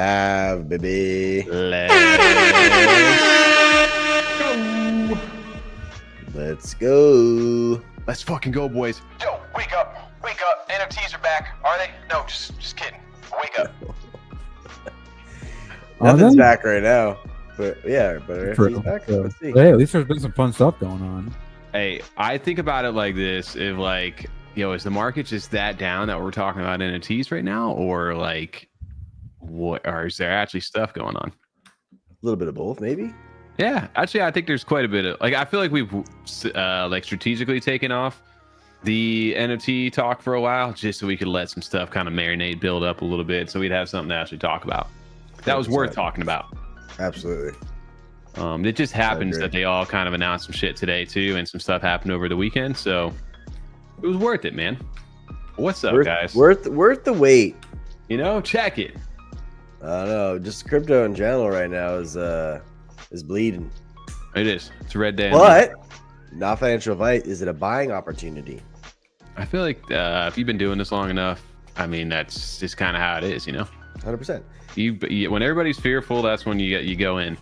live, baby. Let's go. Let's fucking go, boys. Yo, wake up. Wake up. NFTs are back. Are they? No, just kidding. Wake up. Nothing's back right now. But yeah, but NFTs back. Let's see. Hey, at least there's been some fun stuff going on. Hey, I think about it like this. If like, is the market just that down that we're talking about NFTs right now? Or like, what? Or is there actually stuff going on? A little bit of both, maybe. Yeah, actually, I think there's quite a bit of like. I feel like we've like strategically taken off the NFT talk for a while, just so we could let some stuff kind of marinate, build up a little bit, so we'd have something to actually talk about. That was worth talking about. Absolutely. It just happens that they all kind of announced some shit today too, and some stuff happened over the weekend, so it was worth it, man. What's up, guys? Worth the wait. Check it. I don't know. Just crypto in general right now is bleeding. It is. It's a red day. But not financial advice. Is it a buying opportunity? I feel like if you've been doing this long enough, I mean, that's just kind of how it is, 100%. When everybody's fearful, that's when you go in.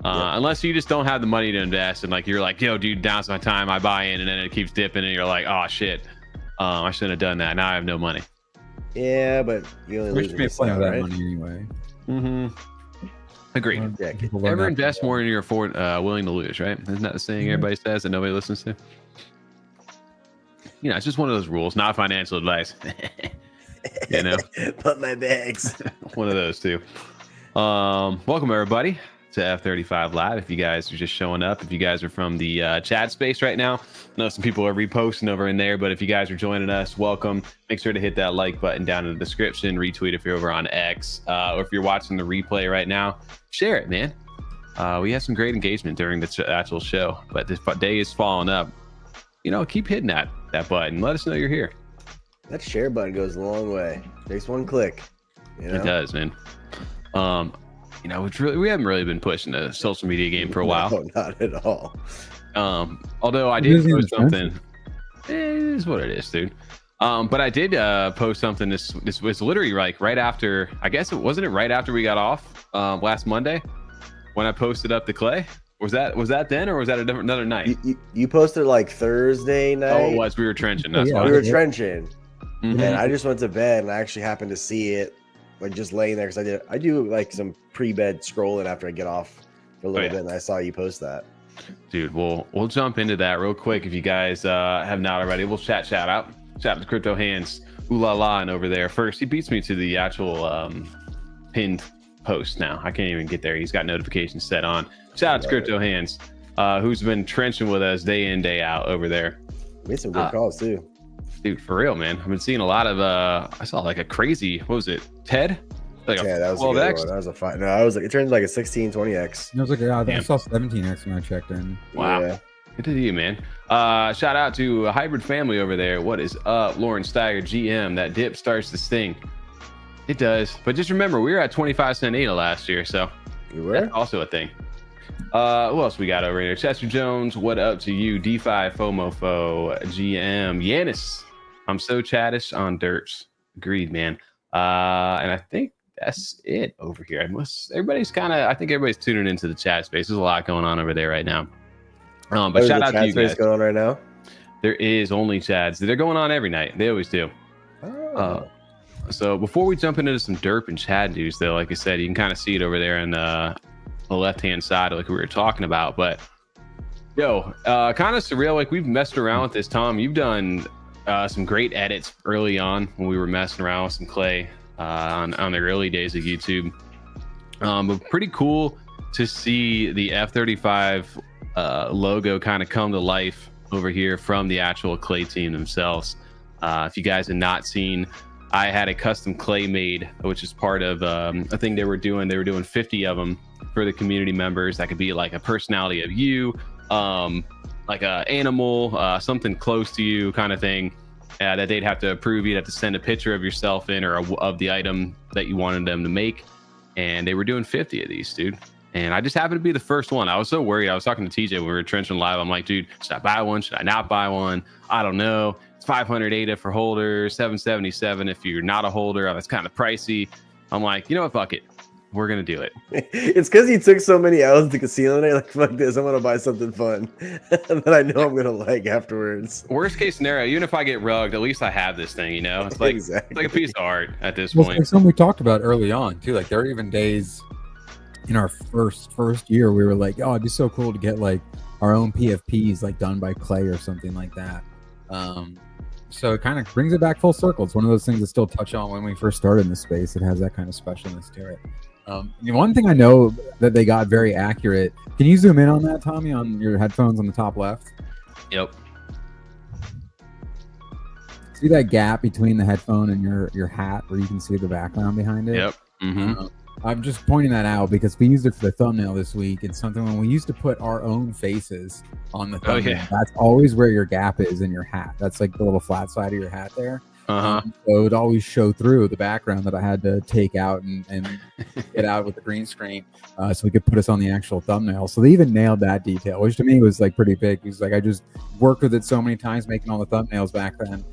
Unless you just don't have the money to invest, and like you're like, yo, dude, now's my time. I buy in, and then it keeps dipping, and you're like, oh shit, I shouldn't have done that. Now I have no money. Yeah, but you only lose that money anyway. Mm-hmm. Agree. Ever invest more than you're willing to lose, right? Isn't that the saying everybody says that nobody listens to? It's just one of those rules, not financial advice. Put my bags. One of those two. Welcome everybody to F35 Live. If you guys are just showing up, if you guys are from the chat space right now, I know some people are reposting over in there, but if you guys are joining us, welcome. Make sure to hit that like button down in the description, retweet if you're over on X, or if you're watching the replay right now, share it, man. We had some great engagement during the actual show, but this day is falling up. Keep hitting that button. Let us know you're here. That share button goes a long way. Takes one click. It does, man. We haven't really been pushing the social media game for a while. No, not at all. Although I did post something. It is what it is, dude. But I did post something. This was literally like right after. I guess wasn't it right after we got off last Monday when I posted up the clay. Was that then, or was that another night? You posted like Thursday night. Oh, it was. We were trenching. That's we were trenching, mm-hmm. And I just went to bed, and I actually happened to see it, like just laying there, because I do like some pre-bed scrolling after I get off for a little bit, and I saw you post that. Dude, we'll jump into that real quick if you guys have not already. We'll shout out to Crypto Hands, ooh la la, and over there. First, he beats me to the actual pinned post now. I can't even get there. He's got notifications set on. Shout out to Crypto Hands, who's been trenching with us day in, day out over there. Made some good calls too. Dude, for real, man. I've been seeing a lot of I saw like a crazy, what was it, TED? Like yeah, that was a good one. That was a fine. No, I was like, it turned like a 1620x. It was like, I saw 17x when I checked in. Wow. Yeah. Good to you, man. Shout out to a hybrid family over there. What is up, Lauren Steiger, GM? That dip starts to sting. It does. But just remember, we were at 25 cent ADA last year, so you were? That's also a thing. Who else we got over here? Chester Jones, what up to you? DeFi, FOMOFO, GM, Yanis. I'm so chattish on Derps. Agreed, man. And I think that's it over here. I think everybody's tuning into the chat space. There's a lot going on over there right now. But shout out to you guys. Going on right now? There is only chads. They're going on every night. They always do. Oh. So before we jump into some derp and chad news, though, like I said, you can kind of see it over there on the left-hand side, like we were talking about. But kind of surreal. Like we've messed around with this, Tom. You've done some great edits early on when we were messing around with some clay on the early days of YouTube. But pretty cool to see the F35 logo kind of come to life over here from the actual clay team themselves. If you guys have not seen, I had a custom clay made, which is part of a thing they were doing. They were doing 50 of them for the community members. That could be like a personality of you, like a animal, something close to you kind of thing, that they'd have to approve. You'd have to send a picture of yourself in, or of the item that you wanted them to make. And they were doing 50 of these, dude. And I just happened to be the first one. I was so worried. I was talking to TJ when we were trenching live. I'm like, dude, should I buy one? Should I not buy one? I don't know. It's 500 ADA for holders, 777 if you're not a holder. That's kind of pricey. I'm like, you know what? Fuck it. We're gonna do it. It's because he took so many L's at the casino today. Like, fuck this, I'm gonna buy something fun that I know I'm gonna like afterwards. Worst case scenario, even if I get rugged, at least I have this thing. You know, it's like Exactly. it's like a piece of art at this Well, point. it's something we talked about early on too. Like there are even days in our first year we were like, oh, it'd be so cool to get like our own PFPs like done by clay or something like that. So it kind of brings it back full circle. It's one of those things that still touch on when we first started in the space. It has that kind of specialness to it. One thing I know that they got very accurate. Can you zoom in on that, Tommy, on your headphones on the top left? Yep. See that gap between the headphone and your hat where you can see the background behind it? Yep. Mm-hmm. I'm just pointing that out because we used it for the thumbnail this week. It's something when we used to put our own faces on the thumbnail. That's always where your gap is in your hat. That's like the little flat side of your hat there. So it would always show through the background that I had to take out and get out with the green screen so we could put us on the actual thumbnail. So they even nailed that detail, which to me was like pretty big. It was like I just worked with it so many times making all the thumbnails back then.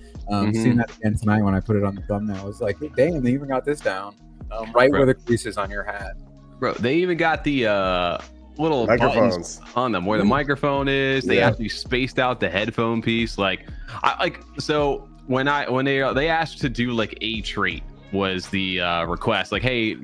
Seeing that again tonight when I put it on the thumbnail, I was like, hey, damn, they even got this down. Right where the crease is on your hat. Bro, they even got the little microphones on them where the microphone is. They actually spaced out the headphone piece. Like, so when they asked to do like a trait was the request. Like, hey,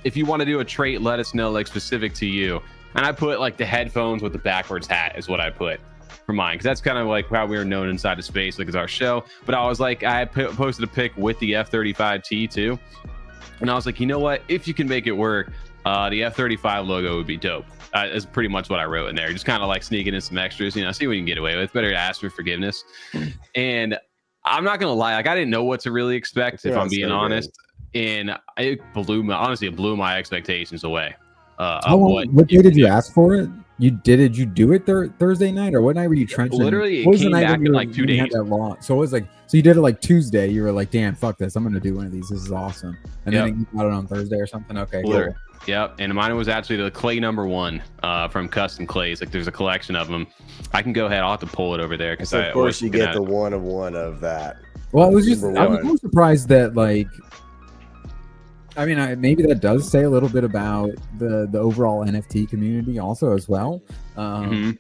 if you want to do a trait, let us know, like specific to you. And I put like the headphones with the backwards hat is what I put for mine, because that's kind of like how we were known inside of space, like it's our show. But I was like, I posted a pic with the F35T too. And I was like, you know what? If you can make it work, the F35 logo would be dope. Is pretty much what I wrote in there. Just kind of like sneaking in some extras, you know, see what you can get away with. Better to ask for forgiveness. And I'm not going to lie. Like, I didn't know what to really expect, if I'm being honest. And it blew my expectations away. What day did you ask for it? Did you do it Thursday night, or what night were you trenching? Literally, it came back in like 2 days. So it was like, so you did it like Tuesday. You were like, damn, fuck this, I'm gonna do one of these. This is awesome. And then you got it on Thursday or something. Okay, cool. Yep. And mine was actually the clay #1 from Custom Clays. Like, there's a collection of them. I can go ahead. I'll have to pull it over there because of course you get the one of one of that. Well, it was just I was more surprised that like. I mean, maybe that does say a little bit about the overall NFT community also as well, and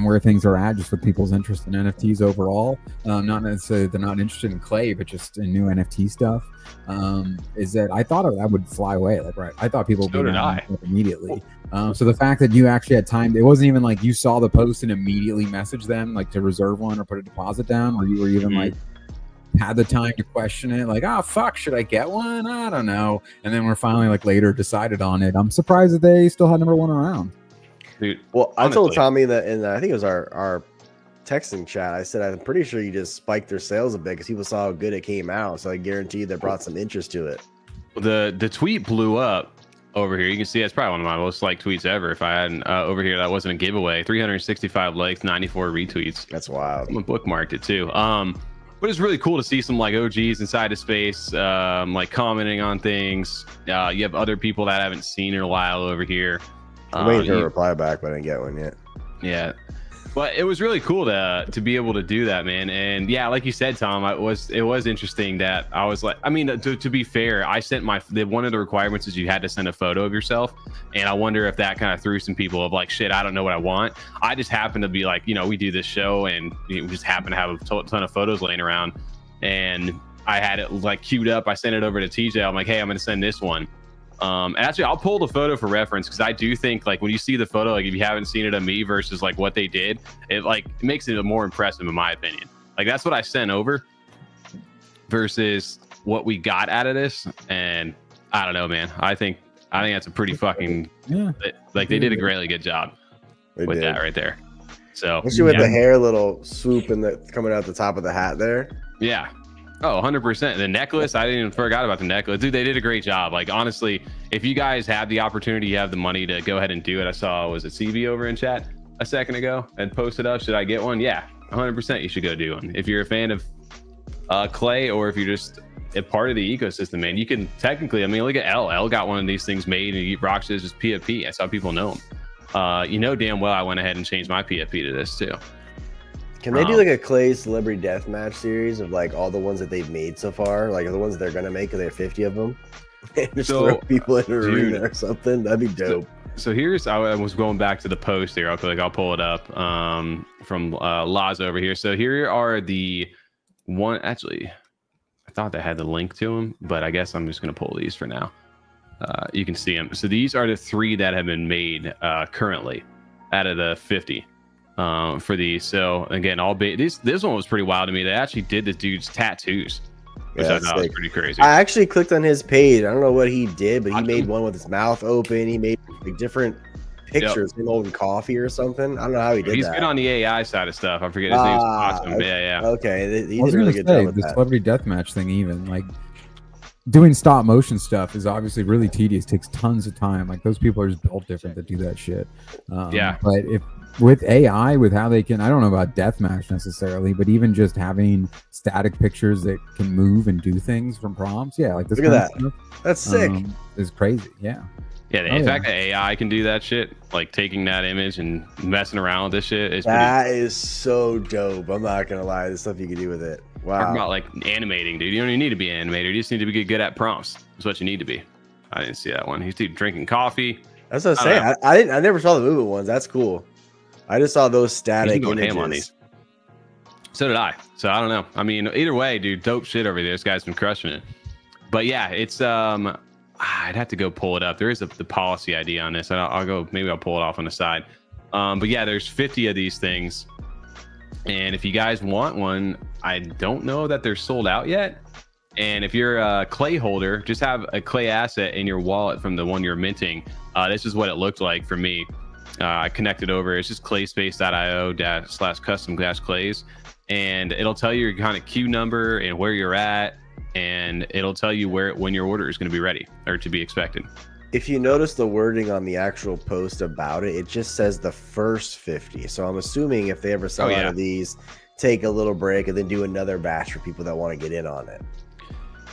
where things are at, just with people's interest in NFTs overall. Not necessarily they're not interested in clay, but just in new NFT stuff. Is that I thought that would fly away. Like, right, I thought people would be immediately. So the fact that you actually had time, it wasn't even like you saw the post and immediately messaged them like to reserve one or put a deposit down, or you were even like had the time to question it, like, oh fuck, should I get one? I don't know. And then we're finally like later decided on it. I'm surprised that they still had #1 around. Dude, well, honestly, I told Tommy that, and I think it was our texting chat, I said I'm pretty sure you just spiked their sales a bit because people saw how good it came out. So I guarantee that brought some interest to it. The tweet blew up over here. You can see that's probably one of my most liked tweets ever. If I hadn't over here, that wasn't a giveaway. 365 likes, 94 retweets. That's wild. Someone bookmarked it too. But it's really cool to see some like OGs inside of space, like commenting on things. You have other people that I haven't seen in a while over here. I'm waiting for a reply back, but I didn't get one yet. Yeah. But it was really cool to be able to do that, man. And yeah, like you said, Tom, it was interesting that I was like, I mean, to be fair, I sent one of the requirements is you had to send a photo of yourself. And I wonder if that kind of threw some people of like, shit, I don't know what I want. I just happened to be like, you know, we do this show and we just happen to have a ton of photos laying around. And I had it like queued up. I sent it over to TJ. I'm like, hey, I'm going to send this one. And actually, I'll pull the photo for reference because I do think like when you see the photo, like if you haven't seen it of me versus like what they did, it makes it more impressive in my opinion. Like that's what I sent over versus what we got out of this. And I don't know, man. I think that's a pretty fucking like they did a really good job with that right there. So especially with the hair little swoop and the coming out the top of the hat there. Yeah. Oh, 100%. The necklace, I didn't even forgot about the necklace. Dude, they did a great job. Like, honestly, if you guys have the opportunity, you have the money to go ahead and do it. I saw, was it CB over in chat a second ago and posted up, should I get one? Yeah, 100% you should go do one. If you're a fan of clay or if you're just a part of the ecosystem, man, you can technically, I mean, look at L got one of these things made and he rocks it as just PFP. That's how people know him. You know damn well I went ahead and changed my PFP to this too. Can they do like a Clay Celebrity Deathmatch series of like all the ones that they've made so far, like the ones they're gonna make? Because they have 50 of them. Just So, throw people in an dude, arena or something. That'd be dope. So I was going back to the post here. I'll pull it up from Laza over here. So here are the one. Actually, I thought they had the link to them, but I guess I'm just going to pull these for now. You can see them. So these are the 3 that have been made currently out of the 50 for these. So again, this one was pretty wild to me. They actually did this dude's tattoos, which I thought was pretty crazy. I actually clicked on his page. I don't know what he did, but he made one with his mouth open. He made like different pictures, him holding coffee or something. I don't know how he did that. He's good on the AI side of stuff. I forget his name's awesome. Yeah. Okay, he I was did a really gonna good say job with the that. celebrity deathmatch thing, even like doing stop motion stuff is obviously really tedious, takes tons of time. Like those people are just built different to do that shit. But if with AI, with how they can, I don't know about deathmatch necessarily, but even just having static pictures that can move and do things from prompts, like this. Look at that. That's sick. Is crazy. Yeah. Yeah, the fact that AI can do that shit, like taking that image and messing around with this shit, is is so dope. I'm not gonna lie, the stuff you can do with it. Wow. Talking about like animating, dude. You don't even need to be an animator. You just need to be good at prompts. That's what you need to be. I didn't see that one. He's drinking coffee. That's what I'm saying. I never saw the movement ones. That's cool. I just saw those static images. On these. So did I. So I don't know. I mean, either way, dude, dope shit over there. This guy's been crushing it. But yeah, it's I'd have to go pull it up. There is the policy ID on this. I'll go. Maybe I'll pull it off on the side. But yeah, there's 50 of these things. And if you guys want one, I don't know that they're sold out yet. And if you're a clay holder, just have a clay asset in your wallet from the one you're minting. This is what it looked like for me. I connected over. It's just clayspace.io/custom-clays. And it'll tell you your kind of queue number and where you're at. And it'll tell you when your order is going to be ready or to be expected. If you notice the wording on the actual post about it, it just says the first 50. So I'm assuming if they ever sell out of these, take a little break and then do another batch for people that want to get in on it.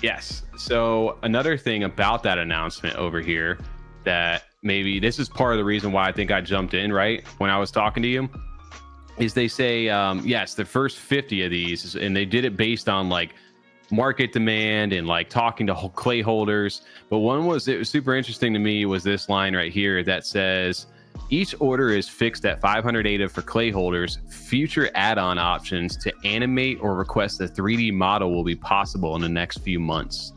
Yes. So another thing about that announcement over here that maybe this is part of the reason why I think I jumped in right when I was talking to you is they say, yes, the first 50 of these, and they did it based on like market demand and like talking to clay holders. But it was super interesting to me was this line right here that says each order is fixed at 500 ADA for clay holders. Future add-on options to animate or request a 3D model will be possible in the next few months.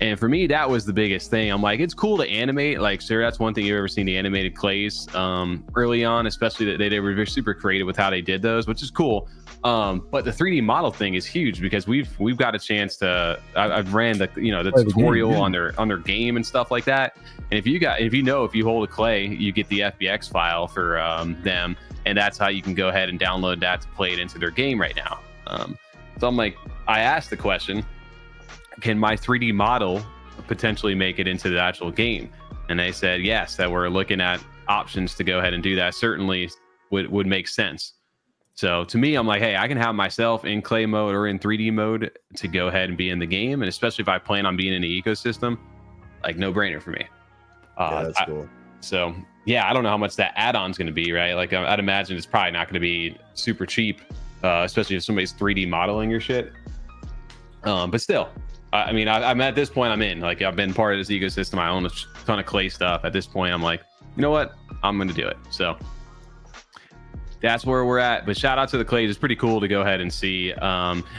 And for me, that was the biggest thing. I'm like, it's cool to animate. Like, sure, that's one thing you've ever seen, the animated clays early on, especially that they were super creative with how they did those, which is cool. But the 3D model thing is huge because we've got a chance to. I've ran the tutorial on their game and stuff like that. And if you hold a clay, you get the FBX file for them, and that's how you can go ahead and download that to play it into their game right now. So I'm like, I asked the question, can my 3D model potentially make it into the actual game? And they said yes, that we're looking at options to go ahead and do that. Certainly would make sense. So to me, I'm like, hey, I can have myself in clay mode or in 3D mode to go ahead and be in the game. And especially if I plan on being in the ecosystem, like no brainer for me. That's cool. So yeah, I don't know how much that add-on is going to be, right? Like I'd imagine it's probably not going to be super cheap, especially if somebody's 3D modeling your shit. But still, I mean, I'm at this point, I'm in. Like, I've been part of this ecosystem. I own a ton of clay stuff. At this point, I'm like, you know what? I'm going to do it. So that's where we're at. But shout out to the clays. It's pretty cool to go ahead and see.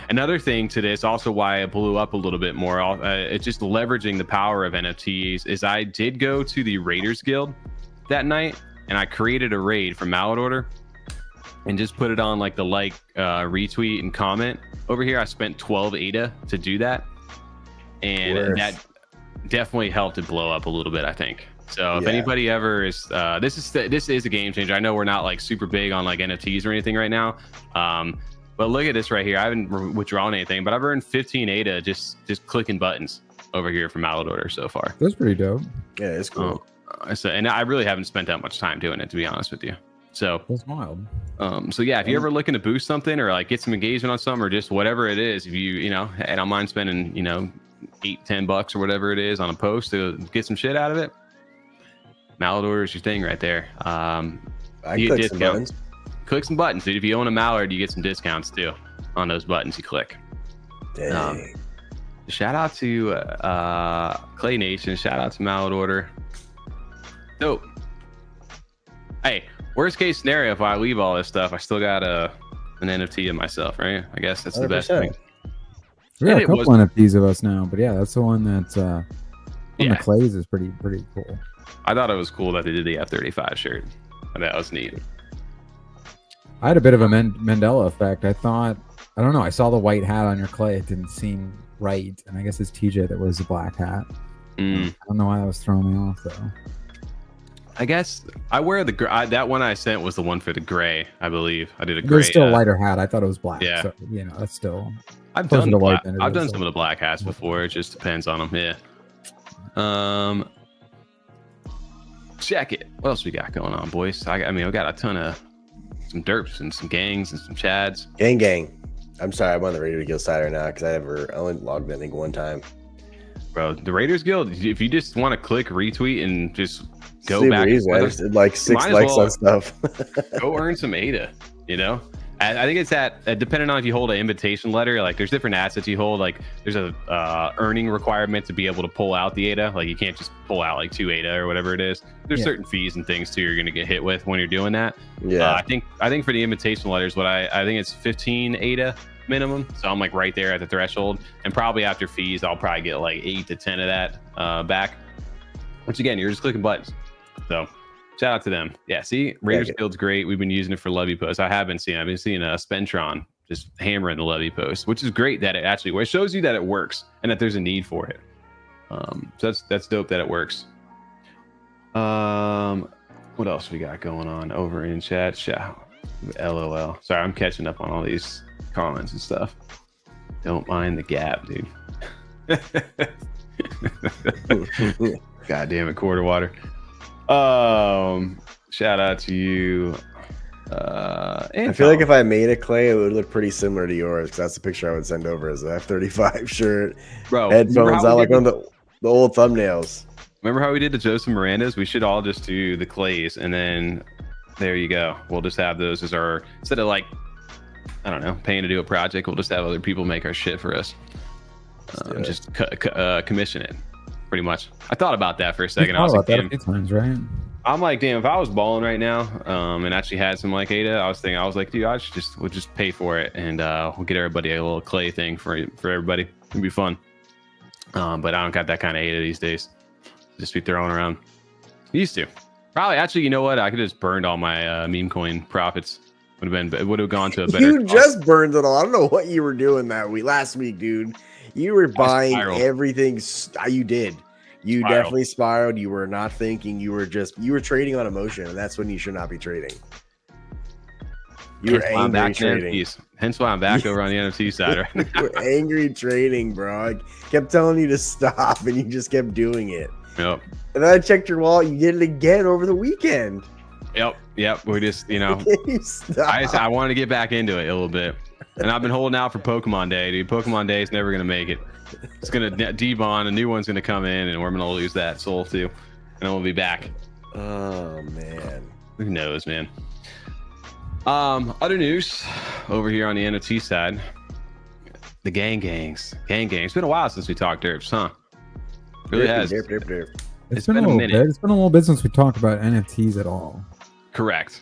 Another thing to this, also why it blew up a little bit more, it's just leveraging the power of NFTs, is I did go to the Raiders Guild that night, and I created a raid for Mallet Order and just put it on like the retweet and comment. Over here, I spent 12 ADA to do that. And that definitely helped it blow up a little bit, I think. So if anybody ever is, this is a game changer. I know we're not like super big on like NFTs or anything right now. But look at this right here. I haven't withdrawn anything, but I've earned 15 ADA just clicking buttons over here for Mallet Order so far. That's pretty dope. Yeah, it's cool. And I really haven't spent that much time doing it, to be honest with you. So that's wild. So yeah, if you're ever looking to boost something or like get some engagement on something or just whatever it is, if you hey, I don't mind spending, $8-10 or whatever it is on a post to get some shit out of it. Mallet Order is your thing right there. You get discounts. Click some buttons, dude. If you own a Mallard, you get some discounts too on those buttons you click. Dang. Shout out to Clay Nation. Shout out to Mallet Order. Dope. Hey, worst case scenario, if I leave all this stuff, I still got an NFT of myself, right? I guess that's the 100%. best thing. We got And a couple NFTs of us now, but yeah, that's the one that's on the clays is pretty cool. I thought it was cool that they did the F35 shirt. That was neat. I had a bit of a Mandela effect. I don't know. I saw the white hat on your clay. It didn't seem right, and I guess it's TJ that wears the black hat. I don't know why that was throwing me off though. I guess I wear the that one I sent was the one for the gray, I believe. I did a gray. There's still a lighter hat. I thought it was black. Yeah. So, that's still. I've done some of the black hats before. It just depends on them. Yeah. Check it. What else we got going on, boys? I mean, we got a ton of some derps and some gangs and some chads. Gang. I'm sorry, I'm on the Radio Guild side right now because I only logged in, I think, one time. Bro, the Raiders Guild, if you just want to click retweet and just go super back, easy. I just did like 6 likes on stuff. Go earn some ADA, I think it's that depending on if you hold an invitation letter, like there's different assets you hold. Like there's a earning requirement to be able to pull out the ADA. Like you can't just pull out like 2 ADA or whatever it is. There's certain fees and things too you're going to get hit with when you're doing that. I think for the invitation letters, I think it's 15 ADA minimum. So I'm like right there at the threshold, and probably after fees, I'll probably get like 8 to 10 of that back. Which again, you're just clicking buttons. So shout out to them. Yeah, see, Raiders Guild's great. We've been using it for levy posts. I've been seeing Spentron just hammering the levy post, which is great that it actually it shows you that it works and that there's a need for it. So that's dope that it works. What else we got going on over in chat? LOL. Sorry, I'm catching up on all these comments and stuff. Don't mind the gap, dude. God damn it, quarter water. Shout out to you. I feel like if I made a clay, it would look pretty similar to yours because that's the picture I would send over as an F35 shirt. Bro, headphones. I like one of the old thumbnails. Remember how we did the Joseph Mirandas? We should all just do the clays, and then there you go. We'll just have those as our, instead of like, I don't know, paying to do a project, we'll just have other people make our shit for us. Just commission it, pretty much. I thought about that for a second. I was like, damn, right? I'm like, damn, if I was balling right now, and actually had some like ADA, I was like, dude, we'll just pay for it, and we'll get everybody a little clay thing for everybody. It'd be fun. But I don't got that kind of ADA these days. Just be throwing around. Used to. Probably, actually, you know what? I could have just burned all my meme coin profits. Would have gone to a better. You just burned it all. I don't know what you were doing last week, dude. You were buying everything. You did. You definitely spiraled. You were not thinking. You were trading on emotion, and that's when you should not be trading. You were angry trading. Hence why I'm back over on the NFT side right now. You were angry trading, bro. I kept telling you to stop, and you just kept doing it. Yep. And then I checked your wallet. You did it again over the weekend. Yep. We just, I wanted to get back into it a little bit. And I've been holding out for Pokemon Day, dude. Pokemon Day is never going to make it. It's going to debon, a new one's going to come in, and we're going to lose that soul too. And then we'll be back. Oh, man. Who knows, man? Other news over here on the NFT side. The gangs. It's been a while since we talked Derps, huh? It really has. Derp. It's been a minute. It's been a little bit since we talked about NFTs at all. Correct.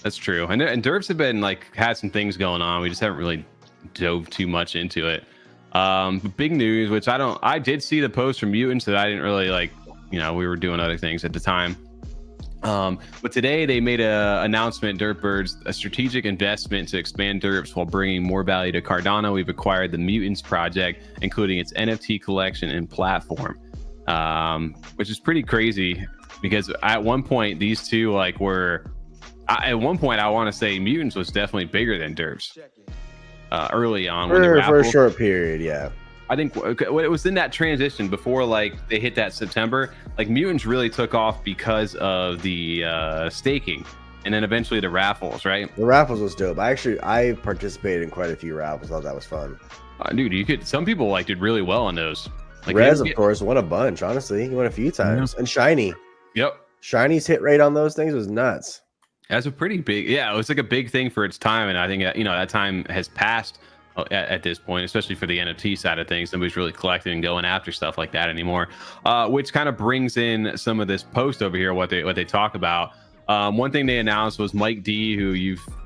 That's true. And Derps have been had some things going on. We just haven't really dove too much into it. Big news, which I did see the post from Mutants that I didn't really we were doing other things at the time. But today they made an announcement, Derp Birds, a strategic investment to expand Derps while bringing more value to Cardano. We've acquired the Mutants project, including its NFT collection and platform, which is pretty crazy because at one point these two were. At one point, I want to say Mutants was definitely bigger than Derps early on. For a short period, yeah. I think it was in that transition before they hit that September. Mutants really took off because of the staking, and then eventually the raffles, right? The raffles was dope. I participated in quite a few raffles. Thought that was fun. Dude, some people did really well on those. Rez, of course, won a bunch. Honestly, he won a few times, and Shiny. Yep, Shiny's hit rate on those things was nuts. That's a pretty big, it was a big thing for its time, and I think that time has passed. at this point, especially for the NFT side of things. Nobody's really collecting and going after stuff like that anymore, which kind of brings in some of this post over here, what they talk about. One thing they announced was Mike D, who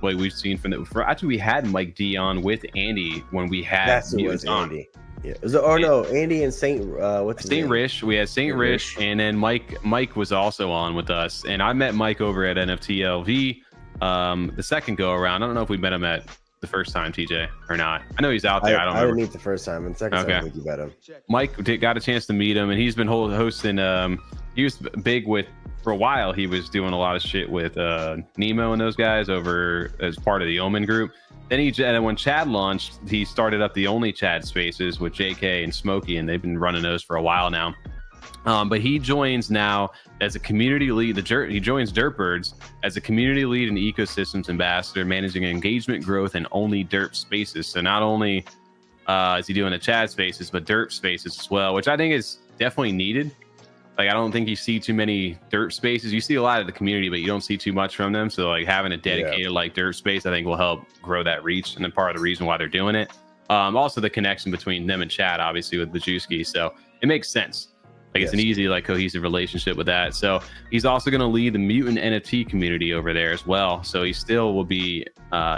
we've seen actually we had Mike D on with Andy when we had that's who was Andy. Yeah. No, Andy and Saint Rish. We had Saint Rish, and then Mike was also on with us. And I met Mike over at NFT LV the second go around. I don't know if we met him at the first time, TJ, or not. I know he's out there. I didn't meet the first time, and the second time I think you met him. Mike got a chance to meet him, and he's been hosting. He was big for a while. He was doing a lot of shit with Nemo and those guys over as part of the Omen group. Then when Chad launched, he started up the Only Chad Spaces with JK and Smokey, and they've been running those for a while now. But he joins now as a community lead. He joins Derp Birds as a community lead and ecosystems ambassador, managing engagement growth in Only Derp Spaces. So not only is he doing the Chad Spaces, but Derp Spaces as well, which I think is definitely needed. Like, I don't think you see too many Derp Spaces. You see a lot of the community, but you don't see too much from them. So like having a dedicated like Derp Space, I think will help grow that reach, and then part of the reason why they're doing it. Also the connection between them and Chad, obviously with Bajewski. So it makes sense. Like it's an easy, like cohesive relationship with that. So he's also going to lead the Mutant NFT community over there as well. So he still will be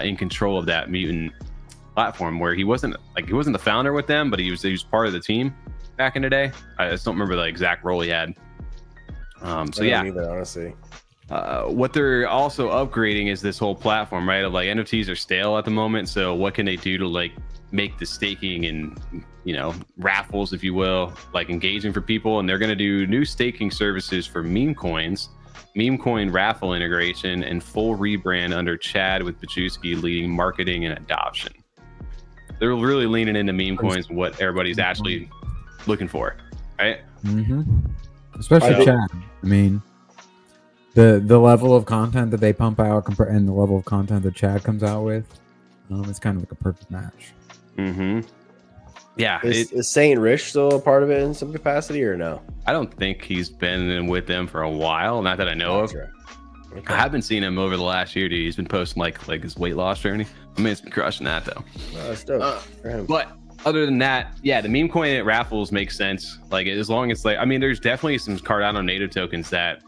in control of that Mutant platform, where he wasn't the founder with them, but he was part of the team back in the day. I just don't remember the exact role he had. So yeah, either, honestly. What they're also upgrading is this whole platform, right? Of like NFTs are stale at the moment. So what can they do to like make the staking and, you know, raffles, if you will, like engaging for people? And they're going to do new staking services for meme coins, meme coin raffle integration, and full rebrand under Chad with Bajewski leading marketing and adoption. They're really leaning into meme coins and what everybody's actually looking for, right? Especially Chad. I mean, the level of content that they pump out and the level of content that Chad comes out with, it's kind of like a perfect match. Yeah. Is Saint Rich still a part of it in some capacity, or no? I don't think he's been with them for a while. Not that I know of. Okay. I haven't seen him over the last year, dude. He's been posting like his weight loss journey. I mean, it's been crushing that though. That's dope. But other than that, yeah, the meme coin at raffles makes sense. Like, as long as like, I mean, there's definitely some Cardano native tokens that,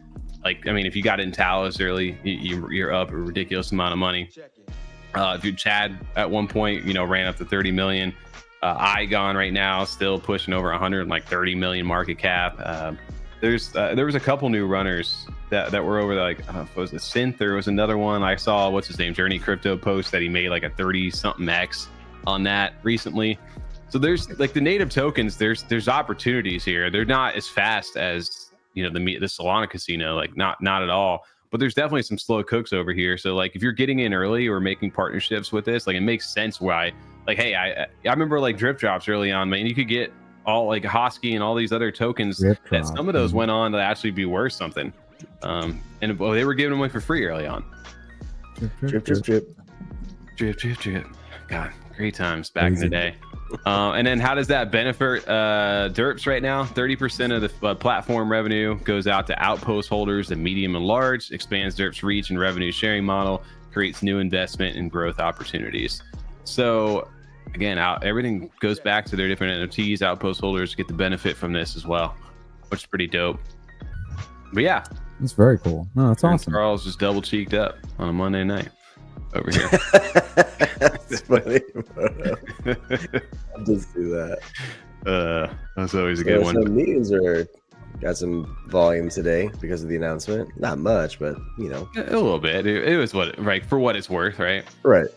like, I mean, if you got it in Talos early, you're up a ridiculous amount of money. If you Chad at one point, you know, ran up to 30 million. Igon right now still pushing over 130 million market cap. There was a couple new runners that were over like, was it Synth? There was another one I saw, what's his name, Journey Crypto post that he made like a 30 something X on that recently. So there's like the native tokens, there's opportunities here. They're not as fast as, you know, the Solana casino, like not at all. But there's definitely some slow cooks over here. So like if you're getting in early or making partnerships with this, like it makes sense why, like, hey, I remember like drip drops early on, man. You could get all like Hosky and all these other tokens that some of those went on to actually be worth something. And they were giving them away for free early on. Drip. God, great times back in the day. And then how does that benefit Derps right now? 30% of the platform revenue goes out to outpost holders and medium and large, expands Derps reach and revenue sharing model, creates new investment and growth opportunities. So again, everything goes back to their different NFTs. Outpost holders get the benefit from this as well, which is pretty dope. But yeah, it's very cool. No, that's awesome. Charles just double cheeked up on a Monday night over here. That's funny. I'll just do that. That's always a good one. Some meetings got some volume today because of the announcement. Not much, but you know, a little bit. It was for what it's worth, right? Right.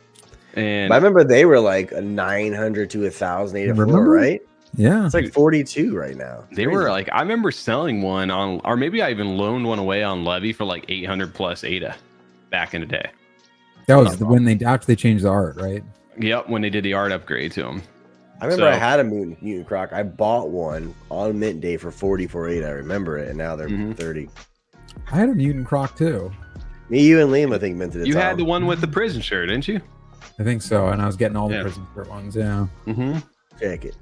And but I remember they were like a 900 to 1,084, right? Yeah, it's like 42 right now. They were like, I remember selling one on, or maybe I even loaned one away on Levy for like 800 plus ADA back in the day. That was when they actually changed the art, right? Yep, when they did the art upgrade to them. I remember I had a Mutant Croc. I bought one on mint day for 44.8. I remember it, and now they're 30. I had a Mutant Croc too. Me, you, and Liam, I think, minted it. You had the one with the prison shirt, didn't you? I think so, and I was getting all the prison shirt ones. Yeah. Check it.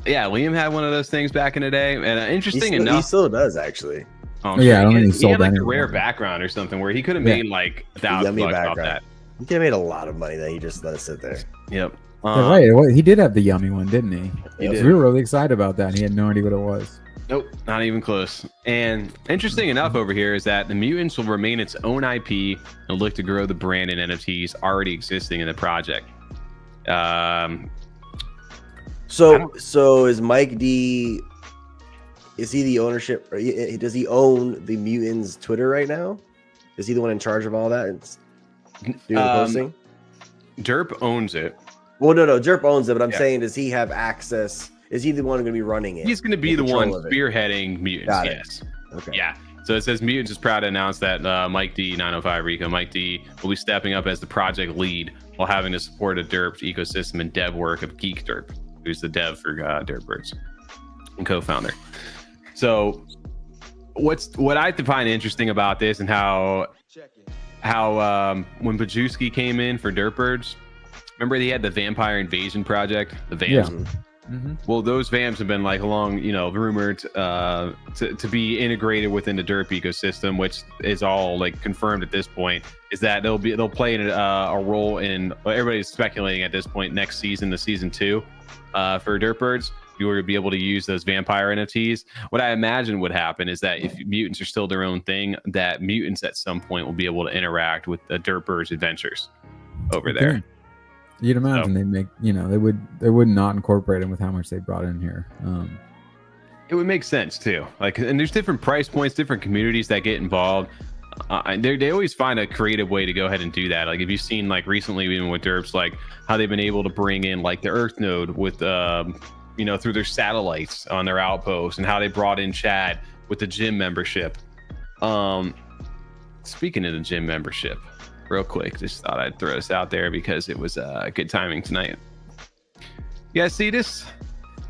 Yeah, Liam had one of those things back in the day, and interesting enough, he still does actually. Yeah, I don't think he sold had like a rare background or something where he could have made like $1,000 off that. He could have made a lot of money that he just let it sit there. Yep. Right. Well, he did have the yummy one, didn't he? He did. We were really excited about that. He had no idea what it was. Nope, not even close. And interesting enough over here is that the Mutants will remain its own IP and look to grow the brand and NFTs already existing in the project. So is Mike D? Is he the ownership? Or does he own the Mutants Twitter right now? Is he the one in charge of all that? It's doing the posting. Derp owns it. Well, no, Derp owns it, but I'm saying, does he have access? Is he the one going to be running it? He's going to be the one spearheading Mutants. Yes. Okay. Yeah. So it says Mutants is proud to announce that Mike D, 905 Rico, Mike D will be stepping up as the project lead while having to support a Derp ecosystem and dev work of Geek Derp, who's the dev for Derp Birds and co-founder. So what I find interesting about this and how when Pajewski came in for Derp Birds, remember he had the Vampire Invasion project, the VAMs. Yeah. Mm-hmm. Well, those VAMs have been like rumored to be integrated within the Derp ecosystem, which is all like confirmed at this point. Is that they'll play a role in, everybody's speculating at this point, next season, the season 2 for Derp Birds. You will be able to use those vampire NFTs. What I imagine would happen is that if Mutants are still their own thing, that Mutants at some point will be able to interact with the Derp Birds adventures over there. You'd imagine they make, they would not incorporate them with how much they brought in here. It would make sense too. Like, and there's different price points, different communities that get involved. They always find a creative way to go ahead and do that. Like, if you've seen like recently, even with Derps, like how they've been able to bring in like the Earth node with, through their satellites on their outposts, and how they brought in Chad with the gym membership. Speaking of the gym membership, real quick, just thought I'd throw this out there because it was good timing tonight. You guys see this?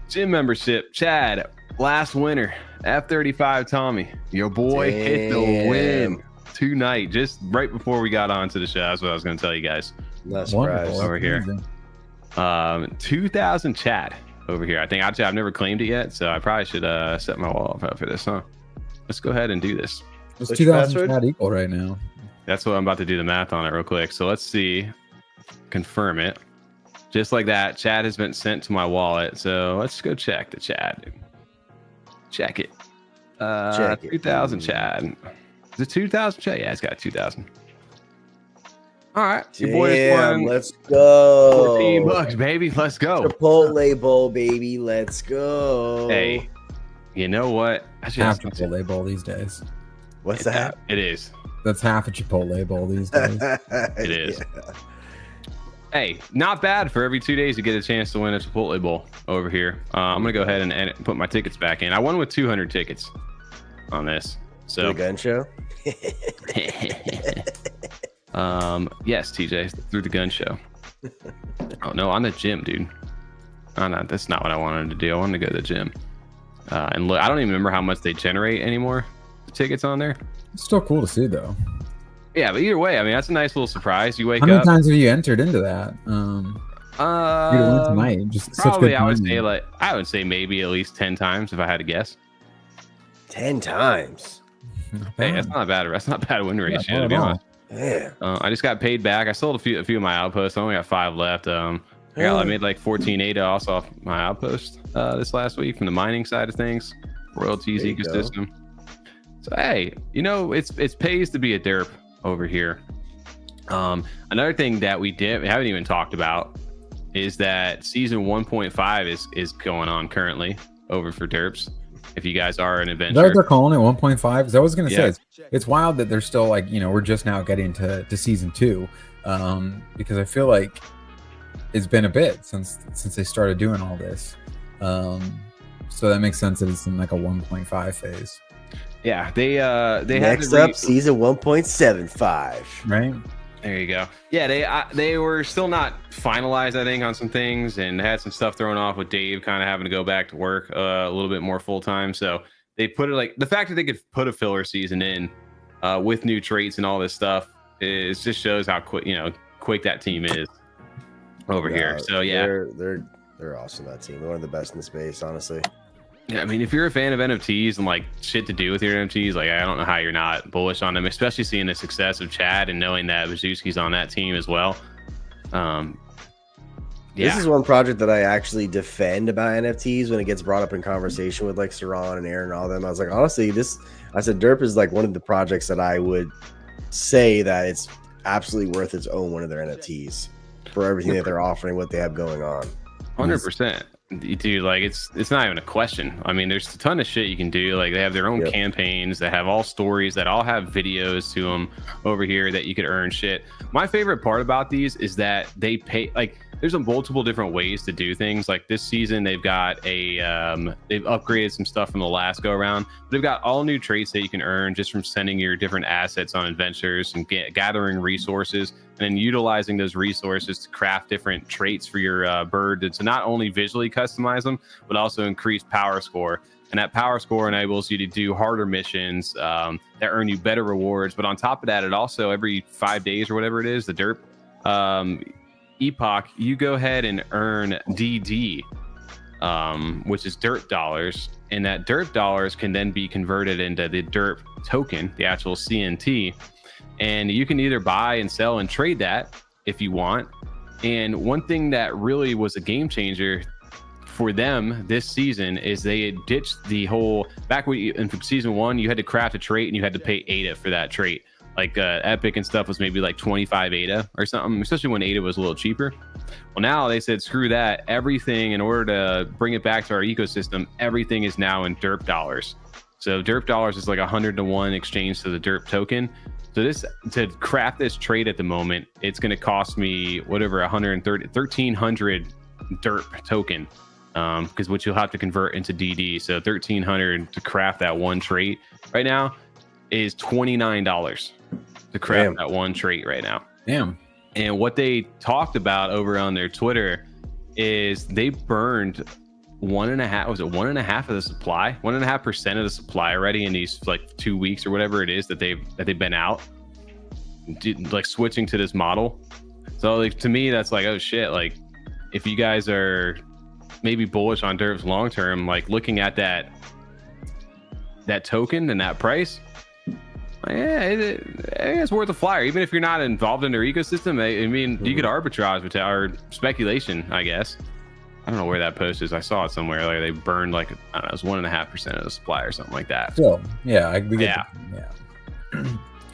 Gym membership, Chad, last winter, F35 Tommy, your boy hit the win tonight, just right before we got onto the show. That's what I was going to tell you guys. Not surprised. Over here. 2,000 Chad over here. I think actually I've never claimed it yet, so I probably should set my wall up for this, huh? Let's go ahead and do this. It's 2,000 Chad equal right now. That's what I'm about to do the math on it real quick. So let's see, confirm it. Just like that, Chad has been sent to my wallet. So let's go check the Chad. Check it. 2,000 Chad. Is it 2,000 Chad? Yeah, it's got 2,000. All right, your boy just won. Let's go. $14, baby. Let's go. Chipotle Bowl, baby. Let's go. Hey, you know what? Half Chipotle Bowl these days. What's that? It is. That's half a Chipotle Bowl these days. It is. Yeah. Hey, not bad for every 2 days you get a chance to win a Chipotle Bowl over here. I'm going to go ahead and put my tickets back in. I won with 200 tickets on this. So the gun show? Yes, TJ, through the gun show. Oh, no, on the gym, dude. Oh, no, that's not what I wanted to do. I wanted to go to the gym. And look, I don't even remember how much they generate anymore, the tickets on there. It's still cool to see, though. Yeah, but either way, I mean, that's a nice little surprise. You wake up. How many times have you entered into that? Tonight. Just probably, I would say maybe at least 10 times if I had to guess. 10 times. Hey, that's not bad. That's not bad win ratio, to be honest. Yeah. I just got paid back. I sold a few of my outposts. I only got 5 left. I made like 14 ADA also off my outpost this last week from the mining side of things, royalties ecosystem. So hey, it's pays to be a derp over here. Another thing that we haven't even talked about is that season 1.5 is going on currently over for derps. If you guys are an adventure, they're calling it 1.5. Because I was going to say it's wild that they're still like, we're just now getting to season 2, because I feel like it's been a bit since they started doing all this. So that makes sense that it's in like a 1.5 phase. Yeah, they next up season 1.75. Right. There you go. Yeah, they were still not finalized, I think, on some things, and had some stuff thrown off with Dave kind of having to go back to work a little bit more full time. So they put it like the fact that they could put a filler season in with new traits and all this stuff just shows how quick that team is over here. So yeah, they're awesome. That team, they're one of the best in the space, honestly. Yeah, I mean, if you're a fan of NFTs and like shit to do with your NFTs, like I don't know how you're not bullish on them, especially seeing the success of Chad and knowing that Wazowski's on that team as well. Yeah. This is one project that I actually defend about NFTs when it gets brought up in conversation with like Saran and Aaron and all them. I was like, honestly, I said Derp is like one of the projects that I would say that it's absolutely worth its own one of their NFTs for everything that they're offering, what they have going on. 100%. Dude, like it's not even a question. I mean, there's a ton of shit you can do. Like they have their own campaigns that have all stories that all have videos to them over here that you could earn shit. My favorite part about these is that they pay, like there's multiple different ways to do things. Like this season, they've got they've upgraded some stuff from the last go around. They've got all new traits that you can earn just from sending your different assets on adventures and gathering resources and then utilizing those resources to craft different traits for your bird to not only visually customize them, but also increase power score. And that power score enables you to do harder missions that earn you better rewards. But on top of that, it also every 5 days or whatever it is, the Derp epoch, you go ahead and earn DD, which is Derp dollars, and that Derp dollars can then be converted into the Derp token, the actual CNT, and you can either buy and sell and trade that if you want. And one thing that really was a game changer for them this season is they had ditched the whole back when in season 1 you had to craft a trait and you had to pay ADA for that trait. Like Epic and stuff was maybe like 25 ADA or something, especially when ADA was a little cheaper. Well, now they said, screw that. Everything, in order to bring it back to our ecosystem, everything is now in Derp dollars. So Derp dollars is like 100-to-1 exchange to the Derp token. So to craft this trade at the moment, it's going to cost me whatever, 1,300 Derp token, because what you'll have to convert into DD. So 1,300 to craft that one trait right now is $29 to craft that one trait right now. Damn. And what they talked about over on their Twitter is they burned 1.5% of the supply, 1.5% of the supply already in these like 2 weeks or whatever it is that they've been out, like switching to this model. So like to me, that's like, oh shit, like if you guys are maybe bullish on Derps long term, like looking at that token and that price, yeah, it's worth a flyer, even if you're not involved in their ecosystem. I mean, you could arbitrage with our speculation, I guess. I don't know where that post is. I saw it somewhere. Like they burned like, I don't know, it was 1.5% of the supply or something like that. So yeah,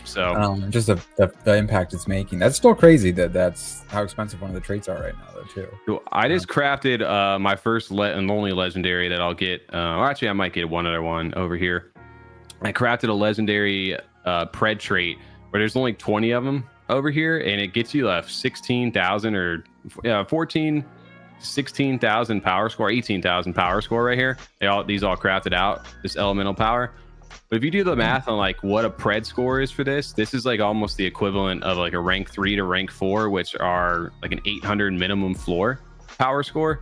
So just the impact it's making. That's still crazy. That's how expensive one of the traits are right now, though, too. So I just crafted my first and only legendary that I'll get. Well, actually, I might get one other one over here. I crafted a legendary pred trait where there's only 20 of them over here, and it gets you 16,000 or 16,000 power score, 18,000 power score right here. These all crafted out, this elemental power. But if you do the math on like what a pred score is for this is like almost the equivalent of like a rank 3 to rank 4, which are like an 800 minimum floor power score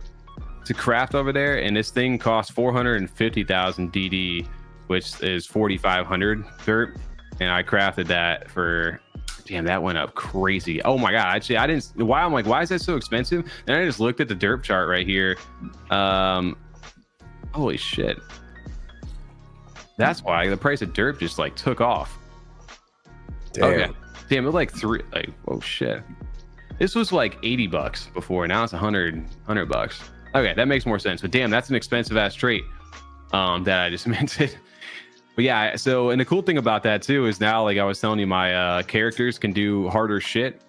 to craft over there. And this thing costs 450,000 DD, which is 4,500 Derp. And I crafted that for, damn, that went up crazy. Oh my God. Actually, I didn't, why? I'm like, why is that so expensive? And I just looked at the Derp chart right here. Holy shit. That's why the price of Derp just like took off. Damn. Okay. Damn, it like oh shit. This was like $80 before. Now it's $100. Okay, that makes more sense. But damn, that's an expensive ass trait that I just minted. But yeah, so, and the cool thing about that too is now, like I was telling you, my characters can do harder shit.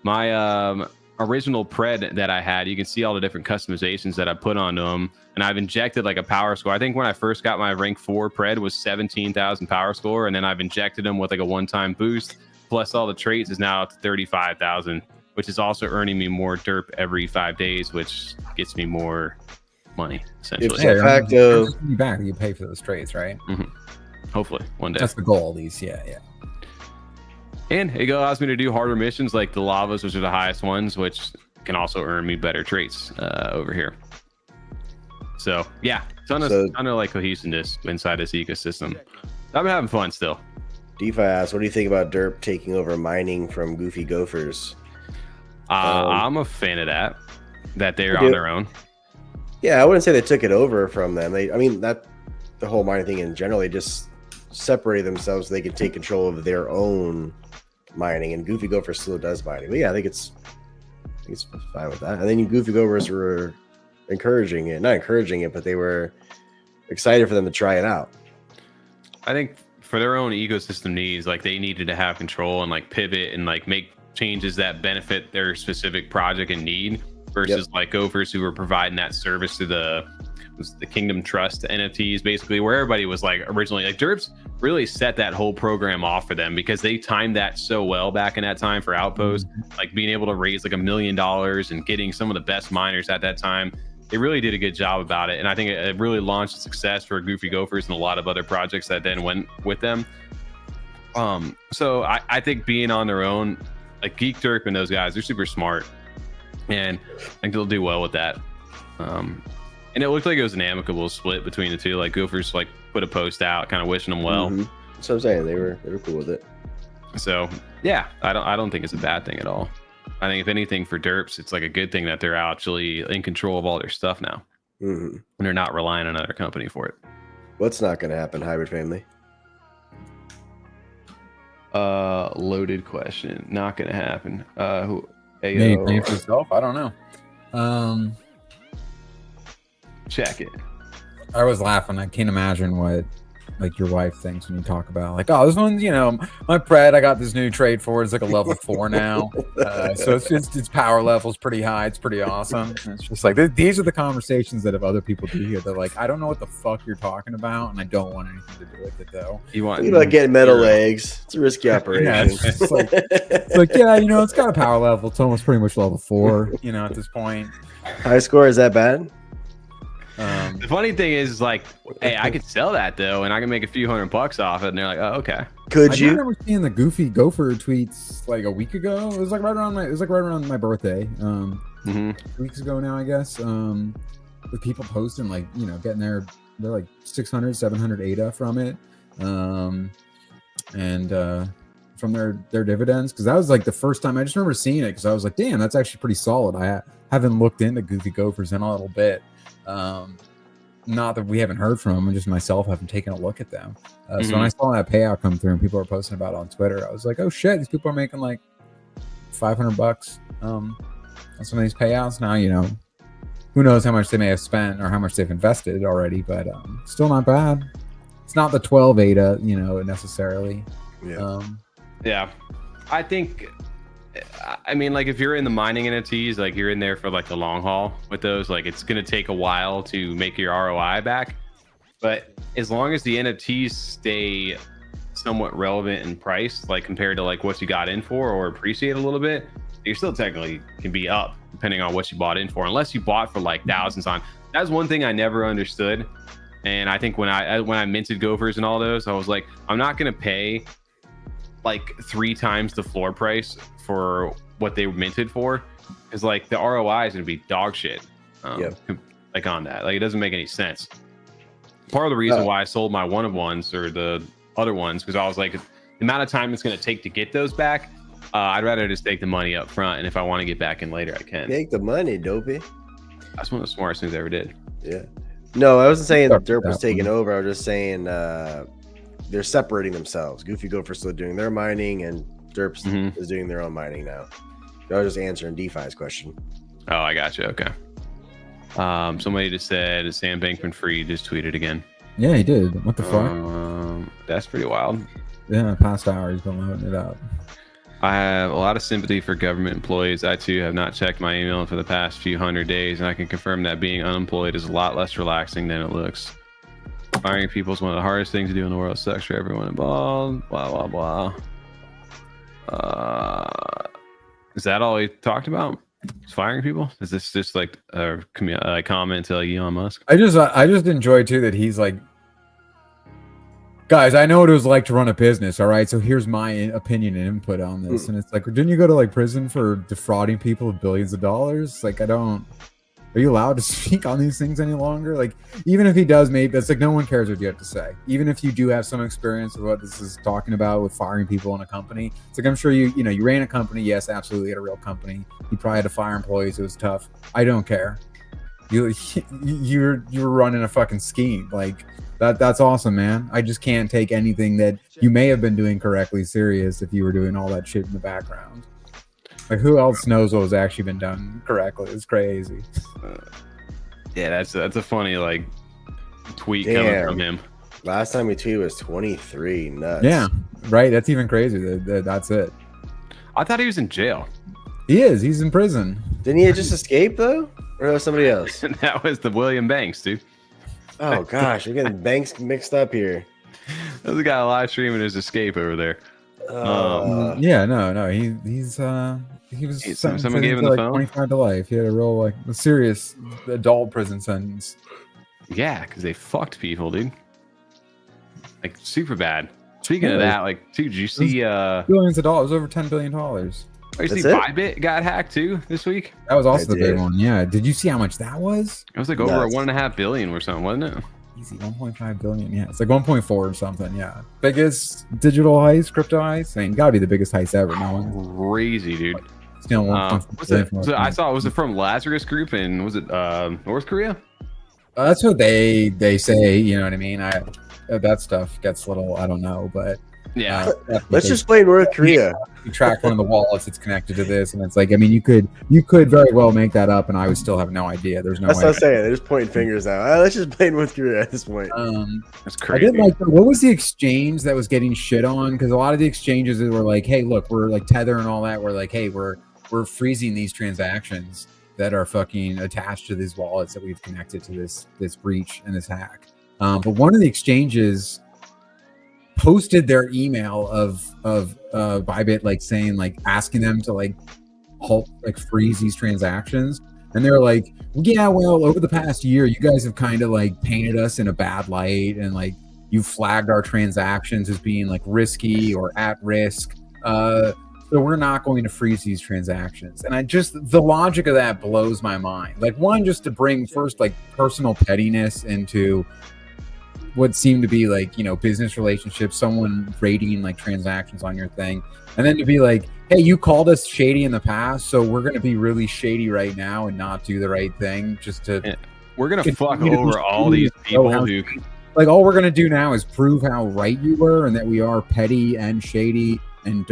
My original pred that I had, you can see all the different customizations that I put onto them, and I've injected like a power score. I think when I first got my rank 4 pred was 17,000 power score, and then I've injected them with like a one-time boost, plus all the traits is now up to 35,000, which is also earning me more Derp every 5 days, which gets me more money, essentially. Yeah, fact of back, you pay for those traits, right? Mm-hmm. Hopefully one day. That's the goal, at least. Yeah. And it allows me to do harder missions like the lavas, which are the highest ones, which can also earn me better traits over here. So yeah, ton of like cohesiveness inside this ecosystem. I've been having fun still. DeFi asks, what do you think about Derp taking over mining from Goofy Gophers? I'm a fan of that they're on their own. Yeah, I wouldn't say they took it over from them. I mean, that the whole mining thing in general, they just separated themselves so they could take control of their own mining. And Goofy Gopher still does mining. But yeah, I think it's fine with that. And then Goofy Gophers were encouraging it, not encouraging it, but they were excited for them to try it out. I think for their own ecosystem needs, like they needed to have control and like pivot and like make changes that benefit their specific project and need versus like Gophers who were providing that service to the Kingdom Trust NFTs, basically, where everybody was like originally like Derps really set that whole program off for them because they timed that so well back in that time for Outpost, like being able to raise like $1 million and getting some of the best miners at that time. They really did a good job about it, and I think it really launched a success for Goofy Gophers and a lot of other projects that then went with them. So I think being on their own, like Geek Derp and those guys, they're super smart, and I think they'll do well with that. And it looked like it was an amicable split between the two. Like Gophers like put a post out, kind of wishing them well. That's what I'm saying. They were cool with it. So yeah, I don't think it's a bad thing at all. I think if anything for Derps, it's like a good thing that they're actually in control of all their stuff now, and they're not relying on another company for it. What's not going to happen, Hybrid Family? Loaded question. Not going to happen. Maybe paying for yourself? I don't know. Check it. I was laughing. I can't imagine what like your wife thinks when you talk about like, oh, this one's, you know, my pred, I got this new trade for it. It's like a level 4 now. So its power level is pretty high. It's pretty awesome. And it's just like these are the conversations that if other people do here, they're like, I don't know what the fuck you're talking about, and I don't want anything to do with it though. You like getting metal legs. It's a risky operation. Yeah, it's like yeah, you know, it's got a power level. It's almost pretty much level 4. You know, at this point. High score, is that bad? The funny thing is, like, hey, I could sell that though, and I can make a few $100 off it. And they're like, oh, okay. Could you? I remember seeing the Goofy Gopher tweets like a week ago. It was like right around my birthday. 2 weeks ago now, I guess. With people posting like, you know, getting they're like 600, 700 ADA from it, and from their dividends. Because that was like the first time I just remember seeing it. Because I was like, damn, that's actually pretty solid. I haven't looked into Goofy Gophers in a little bit. Not that we haven't heard from them, and just myself haven't taken a look at them. So when I saw that payout come through and people were posting about it on Twitter, I was like, oh shit, these people are making like $500 on some of these payouts. Now, you know, who knows how much they may have spent or how much they've invested already, but still not bad. It's not the 12 ADA, you know, necessarily. Yeah. I think, I mean, like if you're in the mining NFTs, like you're in there for like the long haul with those, like it's going to take a while to make your ROI back. But as long as the NFTs stay somewhat relevant in price, like compared to like what you got in for or appreciate a little bit, you still technically can be up depending on what you bought in for, unless you bought for like thousands on. That's one thing I never understood. And I think when I minted Gophers and all those, I was like, I'm not going to pay like 3 times the floor price for what they were minted for, because like the ROI is going to be dog shit. Like on that, like it doesn't make any sense. Part of the reason why I sold my one of ones or the other ones, because I was like, the amount of time it's going to take to get those back, I'd rather just take the money up front, and if I want to get back in later, I can. Take the money, dopey. That's one of the smartest things I ever did. Yeah. No, I wasn't saying that Derp was taking over. I was just saying they're separating themselves. Goofy Gopher's still doing their mining, and Derp is doing their own mining now. I was just answering DeFi's question. Oh, I got you. Okay. Somebody just said Sam Bankman-Fried just tweeted again. Yeah, he did. What the fuck? That's pretty wild. Yeah, past hour he's been loading it up. I have a lot of sympathy for government employees. I too have not checked my email for the past few hundred days, and I can confirm that being unemployed is a lot less relaxing than it looks. Firing people is one of the hardest things to do in the world. It sucks for everyone involved. Blah blah blah. Is that all he talked about? Firing people? Is this just like a comment to Elon Musk? I just enjoy too that he's like, guys, I know what it was like to run a business. All right, so here's my opinion and input on this. And it's like, didn't you go to like prison for defrauding people of billions of dollars? Like, are you allowed to speak on these things any longer? Like, even if he does, maybe it's like no one cares what you have to say. Even if you do have some experience with what this is talking about with firing people in a company, it's like, I'm sure you ran a company. Yes, absolutely, at a real company. You probably had to fire employees. It was tough. I don't care. You're running a fucking scheme. Like that's awesome, man. I just can't take anything that you may have been doing correctly serious if you were doing all that shit in the background. Like, who else knows what was actually been done correctly? It's crazy. Yeah, that's a funny like tweet coming from him. Last time he tweeted was 23. Nuts. Yeah, right. That's even crazy. That's it. I thought he was in jail. He is. He's in prison. Didn't he just escape though, or that was somebody else? That was the William Banks, dude. Oh gosh, you're getting Banks mixed up here. There's a guy live streaming his escape over there. Yeah, no, he was someone gave him the phone? 25 to life. He had a real like a serious adult prison sentence. Yeah, because they fucked people, dude. Like super bad. Speaking of that, like, dude, did you see billions of dollars, over $10 billion. Oh, you see Bybit got hacked too this week? That was also the big one. Yeah. Did you see how much that was? It was like over $1.5 billion or something, wasn't it? Easy, 1.5 billion. Yeah, it's like 1.4 or something. Yeah, biggest digital heist, crypto heist. I mean, gotta be the biggest heist ever. No, crazy, dude. Still, so I saw. Was it from Lazarus Group and was it North Korea? That's what they say. You know what I mean? That stuff gets a little. I don't know, but yeah. Let's just play North Korea. You track one of the wallets that's connected to this, and it's like, I mean, you could very well make that up, and I would still have no idea. There's no. That's what I'm saying. They're just pointing fingers out. Let's just play North Korea at this point. That's crazy. I did like. What was the exchange that was getting shit on? Because a lot of the exchanges were like, hey, look, we're like Tether and all that. We're like, hey, we're freezing these transactions that are fucking attached to these wallets that we've connected to this breach and this hack. But one of the exchanges posted their email of Bybit, like saying, like asking them to like halt, like freeze these transactions, and they're like, yeah, well, over the past year, you guys have kind of like painted us in a bad light, and like you flagged our transactions as being like risky or at risk. So we're not going to freeze these transactions. And the logic of that blows my mind. Like, one, just to bring first like personal pettiness into what seemed to be like, you know, business relationships, someone rating like transactions on your thing. And then to be like, hey, you called us shady in the past, so we're going to be really shady right now and not do the right thing just to... Yeah. We're going to fuck over all these people who... Like, all we're going to do now is prove how right you were and that we are petty and shady and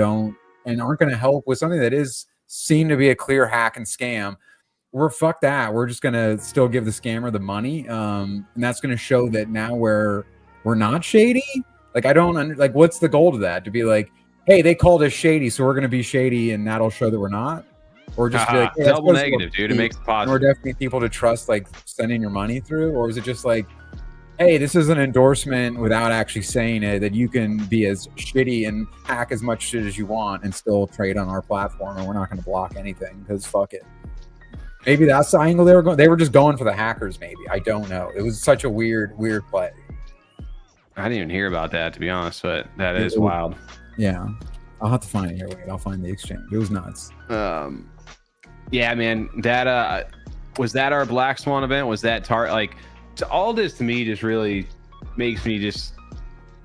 aren't going to help with something that is seen to be a clear hack and scam. Fuck that. We're just going to still give the scammer the money. And that's going to show that now we're not shady. Like, I don't like, what's the goal to that? To be like, hey, they called us shady, so we're going to be shady, and that'll show that we're not? Or just be like, hey, double negative, dude. It makes it positive. Or definitely people to trust, like sending your money through? Or is it just like, hey, this is an endorsement without actually saying it, that you can be as shitty and hack as much shit as you want and still trade on our platform, and we're not going to block anything because fuck it. Maybe that's the angle they were going. They were just going for the hackers. Maybe, I don't know. It was such a weird play. I didn't even hear about that, to be honest, but that is wild. Yeah, I'll have to find it here. Wait, I'll find the exchange. It was nuts. Yeah, man. That was that our Black Swan event? Was that like? So all this to me just really makes me just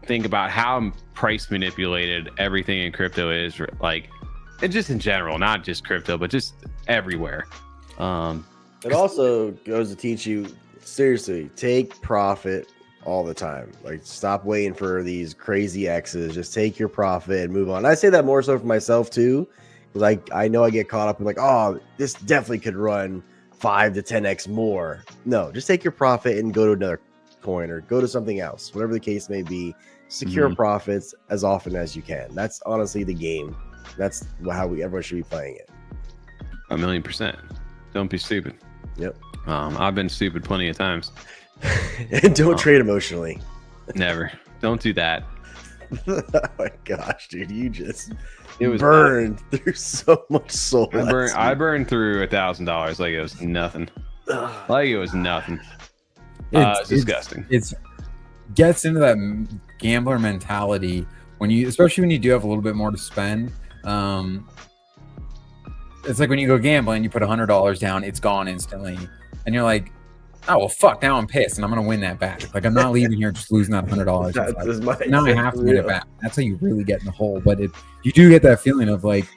think about how price manipulated everything in crypto is, like, and just in general, not just crypto, but just everywhere. It also goes to teach you, seriously, take profit all the time. Like, stop waiting for these crazy X's. Just take your profit and move on. I say that more so for myself too, because I know I get caught up in like, oh, this definitely could run 5 to 10x more. No, just take your profit and go to another coin or go to something else, whatever the case may be. Secure profits as often as you can. That's honestly the game. That's how everyone should be playing it. 1,000,000%. Don't be stupid. Yep. I've been stupid plenty of times. And don't trade emotionally. Never. Don't do that. Oh my gosh, dude, you just burned through so much soul. I burned through $1,000 like it was nothing. Like it was nothing. It's disgusting. It gets into that gambler mentality especially when you do have a little bit more to spend. It's like when you go gambling, you put $100 down, it's gone instantly, and you're like, oh well, fuck! Now I'm pissed, and I'm gonna win that back. Like, I'm not leaving here just losing that $100. Now I have to win it back. That's how you really get in the hole. But you do get that feeling of like,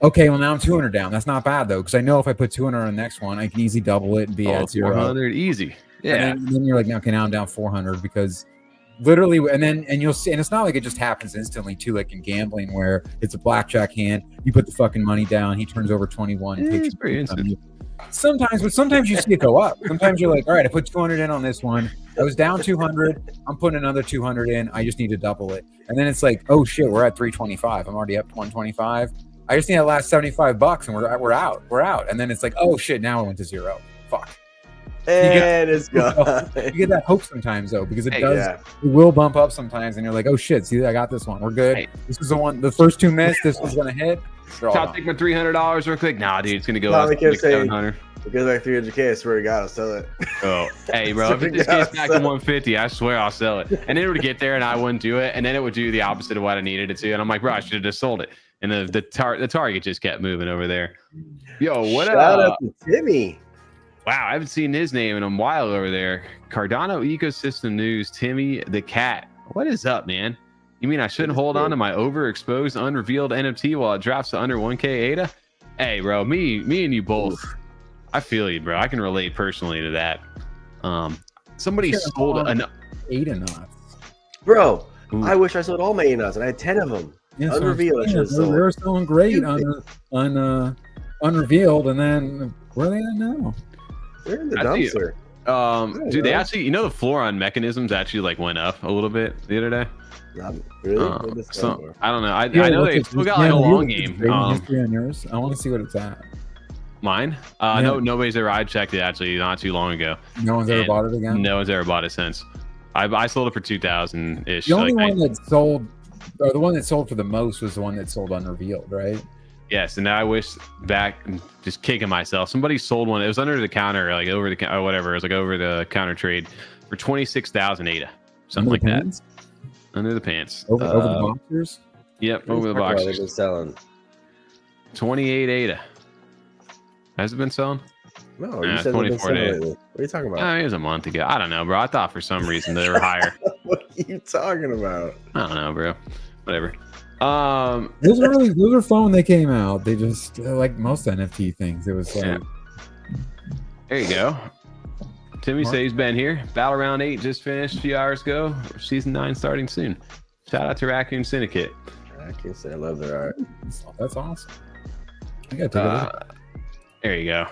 Okay, well now I'm 200 down. That's not bad though, because I know if I put 200 on the next one, I can easily double it and be at 0. 400 easy. Yeah. And then you're like, okay, now I'm down 400 because literally, and you'll see, and it's not like it just happens instantly too, like in gambling where it's a blackjack hand, you put the fucking money down, he turns over 21. It's pretty instant. Sometimes you see it go up. Sometimes you're like, all right, I put 200 in on this one. I was down 200. I'm putting another 200 in. I just need to double it. And then it's like, oh shit, we're at 325. I'm already up to 125. I just need that last $75 and we're out. We're out. And then it's like, oh shit, now it went to 0. Fuck. And it's gone. You get that hope sometimes though, because it will bump up sometimes, and you're like, oh shit, see, I got this one. We're good. Hey. This is the one. The first 2 missed. This one's gonna hit. I'll take my $300 real quick. Nah, dude, it's gonna go up to like 700. It goes like 300K. I swear to God, I'll sell it. Oh, hey, bro, if it just gets back to 150, I swear I'll sell it. And then it would get there, and I wouldn't do it, and then it would do the opposite of what I needed it to. And I'm like, bro, I should have just sold it. And the target just kept moving over there. Yo, what Shout out to Timmy. Wow, I haven't seen his name in a while over there. Cardano Ecosystem News, Timmy the Cat. What is up, man? You mean I shouldn't hold on to my overexposed, unrevealed NFT while it drops to under 1K ADA? Hey, bro, me and you both. I feel you, bro. I can relate personally to that. Somebody sold an ADA knots. Bro, I wish I sold all my ADA knots, and I had 10 of them. Yeah, unrevealed. So they were selling great on unrevealed, and then where are they at now? They're in the dumpster. Dude, they actually, you know, the floor on mechanisms actually like went up a little bit the other day. Not really? So I don't know. I know they still got like a long game. On yours. I want to see what it's at. Mine? No, nobody's ever. I checked it actually not too long ago. No one's ever bought it again. No one's ever bought it since. I sold it for 2,000 ish. The only one that sold, or the one that sold for the most, was the one that sold unrevealed, right? Yes, and now I wish back, just kicking myself. Somebody sold one. It was under the counter, like over the or whatever. It was like over the counter trade for 26,000 ADA, something like that. Under the pants. Over the boxers. Yep, over the boxers. They've been selling 28 ADA. Has it been selling? No, you said 24 days. What are you talking about? It was a month ago. I don't know, bro. I thought for some reason they were higher. What are you talking about? I don't know, bro. Whatever. Those are fun when they came out. They just like most NFT things. It was like, yeah. There you go. Timmy says he's been here. Battle Round 8 just finished a few hours ago. Season 9 starting soon. Shout out to Raccoon Syndicate. Raccoon Syndicate, I love their art. That's awesome. I gotta take a look. There you go.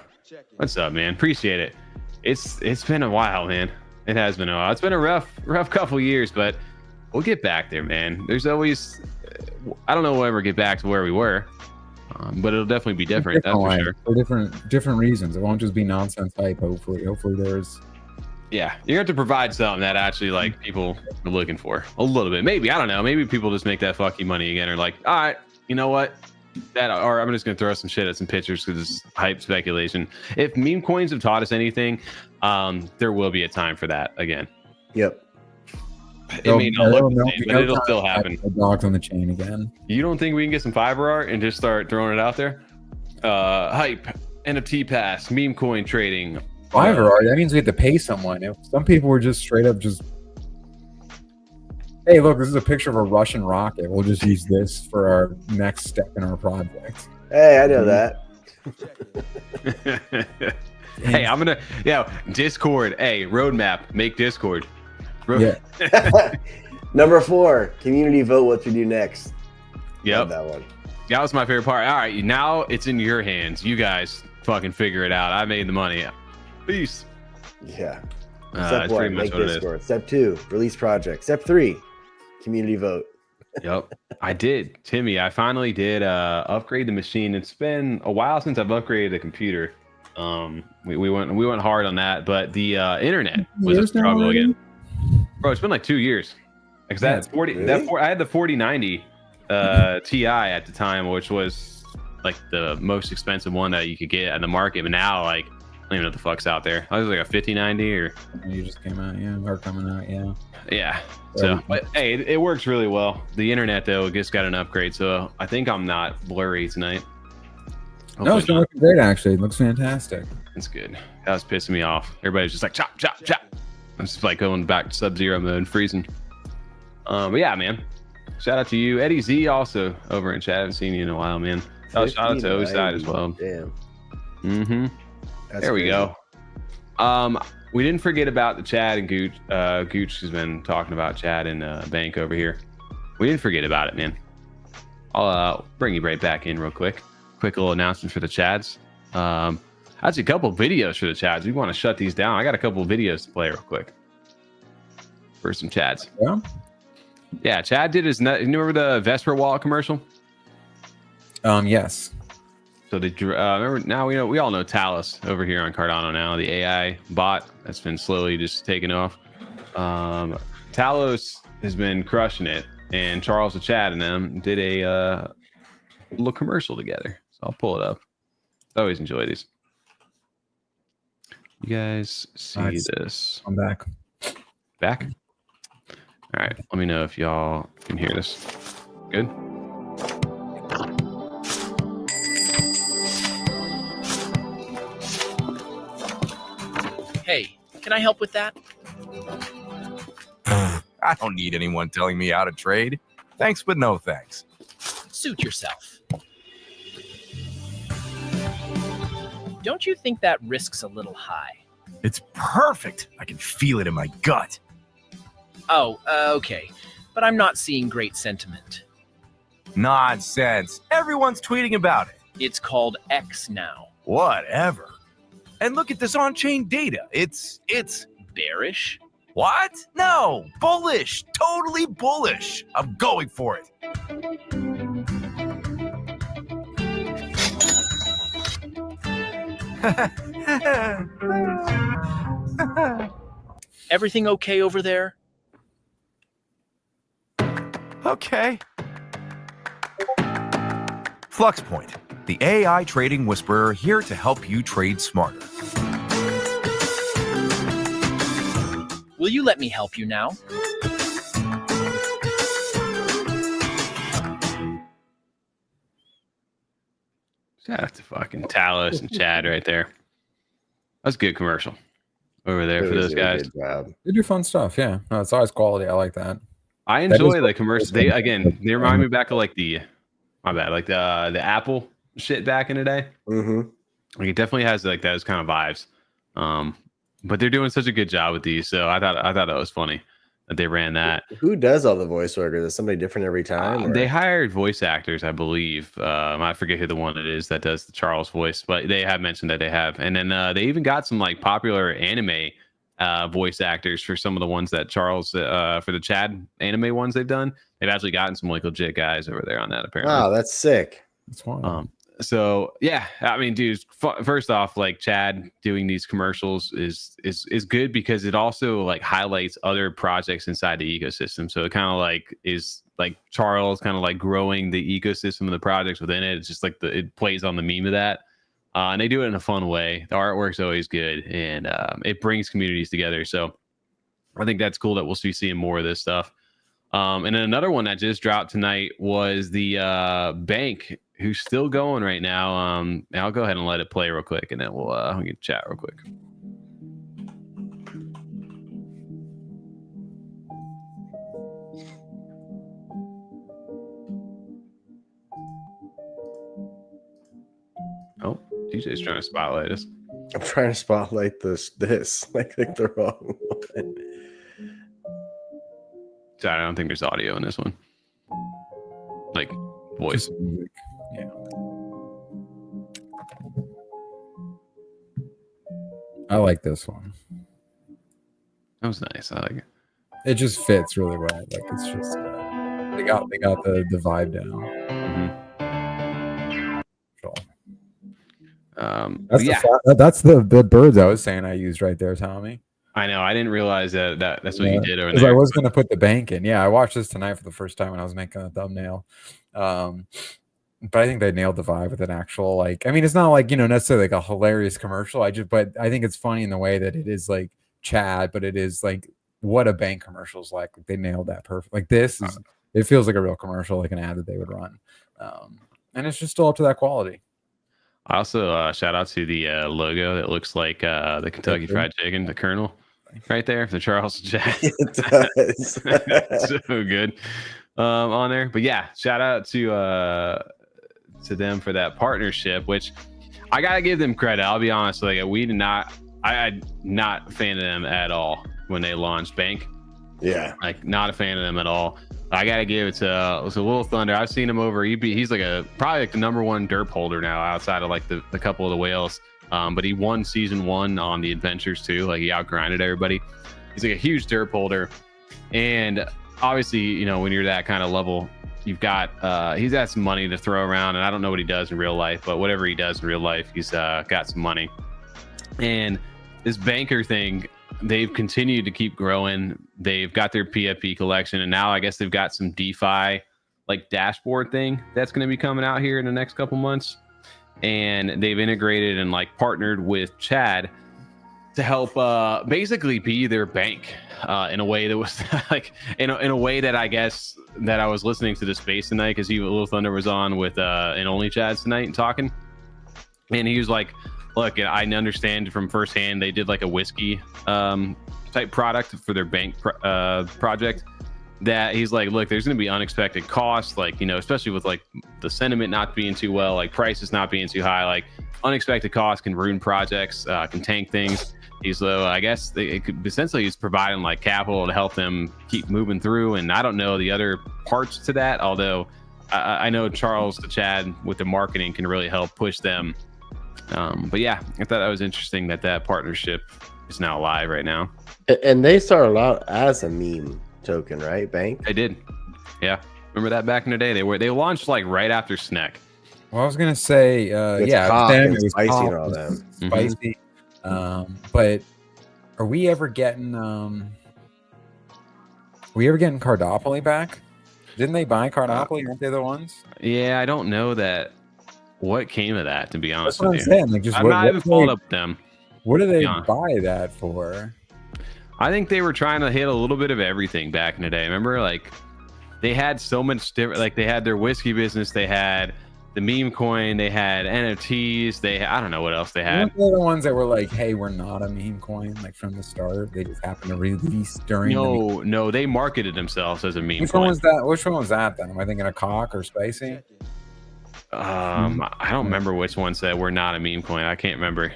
What's up, man? Appreciate it. It's been a while, man. It has been a while. It's been a rough couple years, but we'll get back there, man. There's always, I don't know we'll ever get back to where we were, but it'll definitely be different. That's for sure. For different reasons. It won't just be nonsense hype. Hopefully there's. Yeah, you have to provide something that actually like people are looking for a little bit. Maybe, I don't know. Maybe people just make that fucking money again, or like, all right, you know what? Or I'm just gonna throw some shit at some pictures because it's hype speculation. If meme coins have taught us anything, there will be a time for that again. Yep. It may not look the same, but it'll still happen. Dogs on the chain again. You don't think we can get some Fiverr art and just start throwing it out there? Hype, NFT pass, meme coin trading. Fiverr art. That means we have to pay someone. If some people were just straight up just. Hey, look, this is a picture of a Russian rocket. We'll just use this for our next step in our project. Hey, I know that. Hey, I'm going to, Discord. Hey, roadmap, make Discord. Yeah. Number 4, community vote what to do next. Yep. Love that one. That was my favorite part. All right, now it's in your hands. You guys fucking figure it out. I made the money. Peace. Yeah. Step 1, make Discord. Step 2, release project. Step 3, community vote. Yep, I did. Timmy, I finally did upgrade the machine. It's been a while since I've upgraded the computer. We went hard on that, but the internet was a struggle again. Bro, it's been like 2 years. Because I had the 4090 Ti at the time, which was like the most expensive one that you could get at the market. But now, like, I don't even know what the fuck's out there. I was like a 5090 or. You just came out, or coming out, yeah. Yeah. So, but hey, it works really well. The internet though just got an upgrade, so I think I'm not blurry tonight. Hopefully no, it's been looking great actually. It looks fantastic. That's good. That was pissing me off. Everybody's just like chop, chop, chop. I'm just like going back to Sub-Zero mode, freezing. But yeah, man. Shout out to you, Eddie Z, also over in chat. I haven't seen you in a while, man. Oh, shout out to O-Side as well. Damn. There we go. We didn't forget about the Chad and Gooch. Gooch has been talking about Chad and Bank over here. We didn't forget about it, man. I'll bring you right back in real quick. Quick little announcement for the Chads. That's a couple videos for the Chads. We want to shut these down. I got a couple of videos to play real quick for some Chads. Yeah, Chad did his. You remember the Vesper wallet commercial? Yes. So they remember now we all know Talus over here on Cardano now, the AI bot that's been slowly just taking off. Talos has been crushing it, and Charles the Chad and them did a little commercial together. So I'll pull it up. I always enjoy these. You guys see this? I'm back. Back? All right. Let me know if y'all can hear this. Good? Hey, can I help with that? I don't need anyone telling me how to trade. Thanks, but no thanks. Suit yourself. Don't you think that risk's a little high? It's perfect. I can feel it in my gut. Oh, okay. But I'm not seeing great sentiment. Nonsense. Everyone's tweeting about it. It's called X now. Whatever. And look at this on-chain data. It's Bearish? what? No, bullish. Totally bullish. I'm going for it. Everything okay over there? Okay. FluxPoint, the AI trading whisperer, here to help you trade smarter. Will you let me help you now? Shout out to fucking Talos and Chad right there. That's a good commercial over there for those guys. They do fun stuff. Yeah, no, it's always quality. I like that. I enjoy the commercials. They remind me back of like the Apple shit back in the day. Like it definitely has like those kind of vibes. But they're doing such a good job with these, so I thought that was funny that they ran that. Who does all the voice work? Is it somebody different every time? They hired voice actors, I believe. I forget who the one it is that does the Charles voice, but they have mentioned that they have. And then they even got some like popular anime voice actors for some of the ones that Charles for the Chad anime ones they've done. They've actually gotten some like legit guys over there on that apparently. Wow, that's sick. That's fun. So yeah, I mean, dude, first off, like Chad doing these commercials is good because it also like highlights other projects inside the ecosystem. So it kind of like is like Charles kind of like growing the ecosystem of the projects within it. It's just like it plays on the meme of that. And they do it in a fun way. The artwork's always good, and it brings communities together. So I think that's cool that we'll be seeing more of this stuff. And then another one that just dropped tonight was the bank, who's still going right now. I'll go ahead and let it play real quick, and then we'll get chat real quick. Oh, DJ's trying to spotlight us. I'm trying to spotlight this like the wrong one. Sorry, I don't think there's audio in this one. Like voice. Yeah. I like this one. That was nice. I like it. It just fits really well. Like it's just they got the vibe down. That's the birds I was saying I used right there, Tommy. I know. I didn't realize that's what you did over there. there. I was going to put the bank in. Yeah, I watched this tonight for the first time when I was making a thumbnail. But I think they nailed the vibe with an actual, like, I mean, it's not like, necessarily like a hilarious commercial. But I think it's funny in the way that it is like Chad, but it is like what a bank commercial is like. They nailed that perfect. Like it feels like a real commercial, like an ad that they would run. And it's just still up to that quality. I also shout out to the logo that looks like the Kentucky Fried Chicken, the Colonel. right there, the Charles chat. It does. So good on there. But yeah, shout out to them for that partnership, which I gotta give them credit. I'll be honest, like I'm not a fan of them at all when they launched Bank. Yeah, like not a fan of them at all. I gotta give it to Little Thunder. I've seen him over. He's like probably like the #1 derp holder now, outside of like the couple of the whales. But he won season 1 on the adventures too. Like he outgrinded everybody. He's like a huge derp holder, and obviously, you know, when you're that kind of level, you've got he's got some money to throw around, and I don't know what he does in real life, but whatever he does in real life, he's got some money. And this banker thing, they've continued to keep growing. They've got their PFP collection, and now I guess they've got some DeFi like dashboard thing that's going to be coming out here in the next couple months. And they've integrated and like partnered with Chad to help basically be their bank in a way that was like in a way that I guess that I was listening to the space tonight, because Little Thunder was on with and Only Chad tonight and talking, and he was like, look, I understand from firsthand they did like a whiskey type product for their bank project, that he's like, look, there's going to be unexpected costs, like, you know, especially with like the sentiment not being too well, like prices not being too high, like unexpected costs can ruin projects, can tank things. I guess it could essentially he's providing like capital to help them keep moving through. And I don't know the other parts to that, although I know Charles the Chad with the marketing can really help push them. But yeah, I thought that was interesting that partnership is now live right now. And they started out as a meme token, right? Bank. They did. Yeah. Remember that back in the day? They launched like right after Sneck. Well, I was gonna say, yeah, hot them, and it was spicy hot, and all that. spicy. But are we ever getting Cardopoly back? Didn't they buy Cardopoly? Aren't they the ones? Yeah, I don't know that. What came of that? To be honest That's what with I'm you, saying. Like, just I'm not even followed up with them. What do they buy that for? I think they were trying to hit a little bit of everything back in the day. Remember, like they had so much different. Like they had their whiskey business, they had the meme coin, they had NFTs, I don't know what else they had. They're the ones that were like, "Hey, we're not a meme coin." Like from the start, they just happened to release during. No, they marketed themselves as a meme Which coin. one was that? Which one was that then? Am I thinking of Cock or Spicy? I don't remember which one said we're not a meme coin. I can't remember.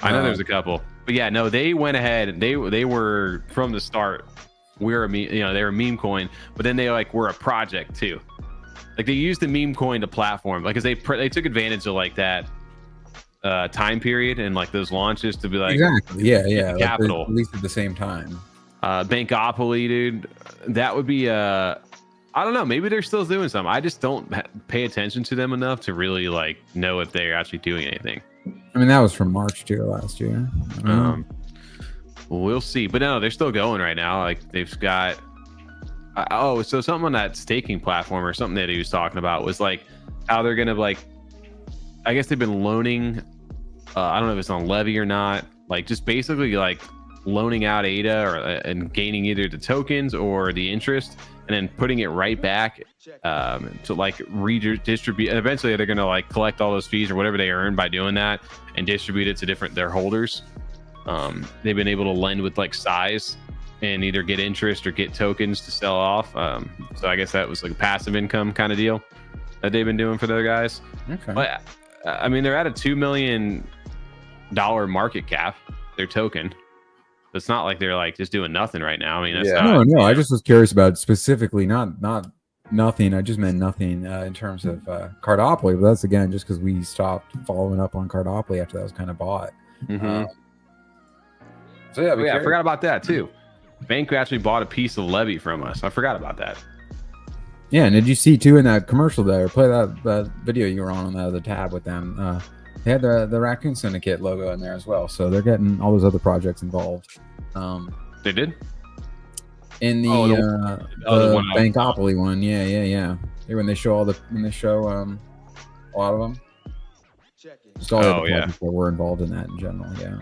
I know there's a couple, but yeah, no, they went ahead and they were from the start. We're a meme, you know, they were a meme coin, but then they like were a project too. Like they used the meme coin to platform, like, cause they took advantage of like that time period and like those launches to be like, exactly, yeah, capital, at least at the same time. Bankopoly, dude, that would be I don't know, maybe they're still doing something. I just don't pay attention to them enough to really like know if they're actually doing anything. I mean, that was from March to last year. We'll see, but no, they're still going right now. Like they've got so something on that staking platform or something that he was talking about was like how they're gonna like, I guess they've been loaning, I don't know if it's on Levy or not, like just basically like loaning out ADA and gaining either the tokens or the interest and then putting it right back to like redistribute, and eventually they're gonna like collect all those fees or whatever they earn by doing that and distribute it to their holders. They've been able to lend with like size and either get interest or get tokens to sell off. So I guess that was like a passive income kind of deal that they've been doing for their guys. Okay. But I mean, they're at a $2 million market cap, their token. It's not like they're like just doing nothing right now. I mean, that's no. I just was curious about specifically not nothing. I just meant nothing in terms of Cardopoly, but that's again just because we stopped following up on Cardopoly after that was kind of bought. So yeah, I forgot about that too. Bank actually bought a piece of Levy from us. I forgot about that. Yeah, and did you see too in that commercial there? Play that video you were on the other tab with them. They had the Raccoon Syndicate logo in there as well, so they're getting all those other projects involved. They did in the Bankopoly one. Yeah. When they show a lot of them. Just all the projects that were involved in that in general. Yeah,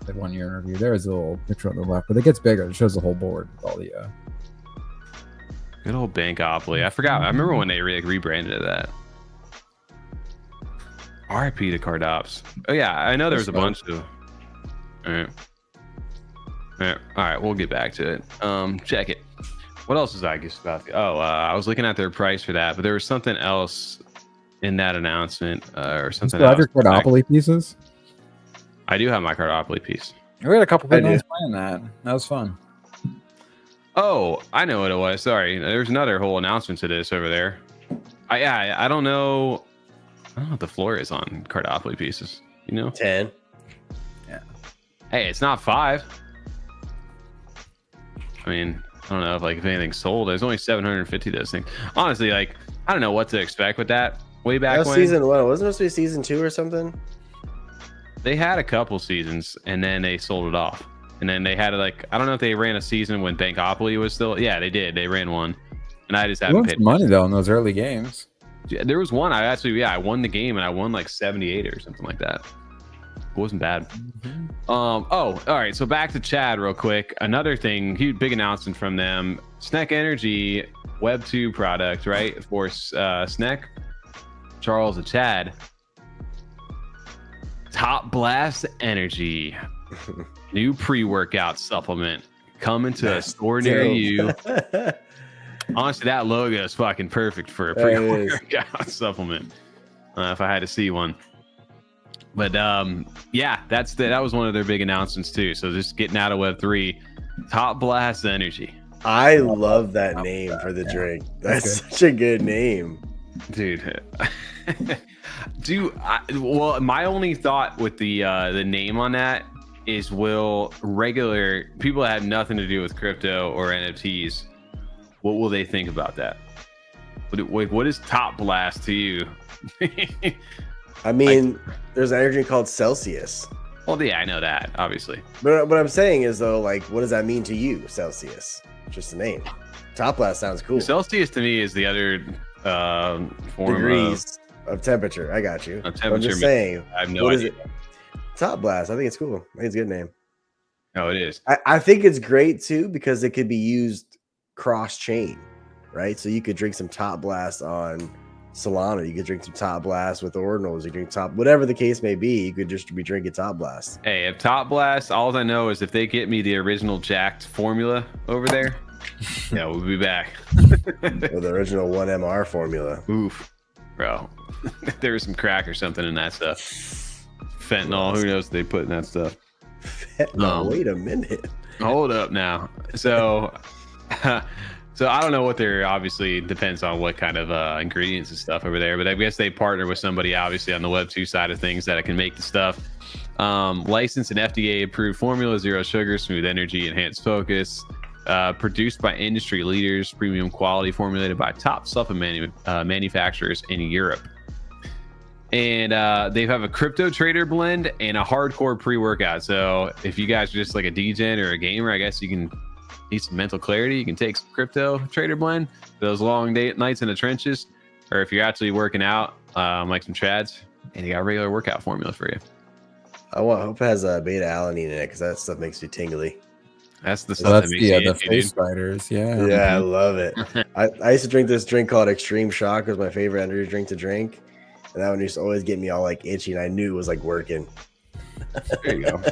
the 1 year interview. There's a little picture on the left, but it gets bigger. It shows the whole board with all the. Good old Bankopoly. I forgot. I remember when they rebranded that. RIP to Cardops. Oh yeah, I know there was a bunch of. All right. All right, we'll get back to it. Check it. What else is I guess about? I was looking at their price for that, but there was something else in that announcement or something You still have else. your Cardopoly pieces? I do have my Cardopoly piece. We had a couple I of do. guys playing that. That was fun. Oh, I know what it was. Sorry, there's another whole announcement to this over there. I don't know. I don't know what the floor is on Cardopoly pieces. You know, 10. hey, it's not 5. I mean, I don't know if anything's sold. There's only 750 of those things. Honestly, I don't know what to expect with that. Way back That was when season 1. Wasn't it supposed to be season 2 or something? they had a couple seasons and then they sold it off. And then they had I don't know if they ran a season when Bankopoly was still. Yeah, they did. They ran one, and I just You haven't won paid some money though in those early games. There was one I won the game and I won 78 or something like that. It wasn't bad. All right, so back to Chad real quick. Another thing, huge big announcement from them. Snek Energy Web 2 product, right? For Snek, Charles and Chad. Top Blast Energy. New pre-workout supplement coming to a store near you. Honestly, that logo is fucking perfect for a pre-workout supplement. If I had to see one. But yeah, that was one of their big announcements too. So just getting out of Web3, Top Blast Energy. I love that name for the drink. That's such a good name, dude. Well, my only thought with the name on that is, will regular people that have nothing to do with crypto or NFTs, what will they think about that? What is Top Blast to you? I mean, there's an energy drink called Celsius. Well, yeah, I know that, obviously. But what I'm saying is, though, what does that mean to you, Celsius? Just a name. Top Blast sounds cool. Celsius to me is the other form degrees of temperature. I got you. temperature. I'm just saying. I have no idea. Top Blast. I think it's cool. I think it's a good name. Oh, it is. I think it's great too because it could be used cross chain, right? So you could drink some Top Blast on Solana. You could drink some Top Blast with Ordinals. You drink whatever the case may be. You could just be drinking Top Blast. Hey, if Top Blast, all I know is if they get me the original jacked formula over there, yeah, we'll be back. Or the original 1MR formula. Oof, bro. There was some crack or something in that stuff. Fentanyl, who knows what they put in that stuff. Fentanyl, wait a minute. Hold up now. So so I don't know what they're, obviously depends on what kind of ingredients and stuff over there, but I guess they partner with somebody obviously on the Web 2 side of things that can make the stuff. Licensed and FDA approved formula, 0 sugar, smooth energy, enhanced focus, produced by industry leaders, premium quality, formulated by top supplement manufacturers in Europe. And they have a crypto trader blend and a hardcore pre-workout. So if you guys are just like a degen or a gamer, I guess you can need some mental clarity. You can take some crypto trader blend for those long nights in the trenches. Or if you're actually working out, like some Chads, and you got a regular workout formula for you. I hope it has a beta alanine in it because that stuff makes me tingly. That's the stuff that makes you the itchy, face dude. spiders. Yeah. Yeah, I love it. I used to drink this drink called Extreme Shock. It was my favorite energy drink to drink. And that one used to always get me all itchy, and I knew it was working. There you go.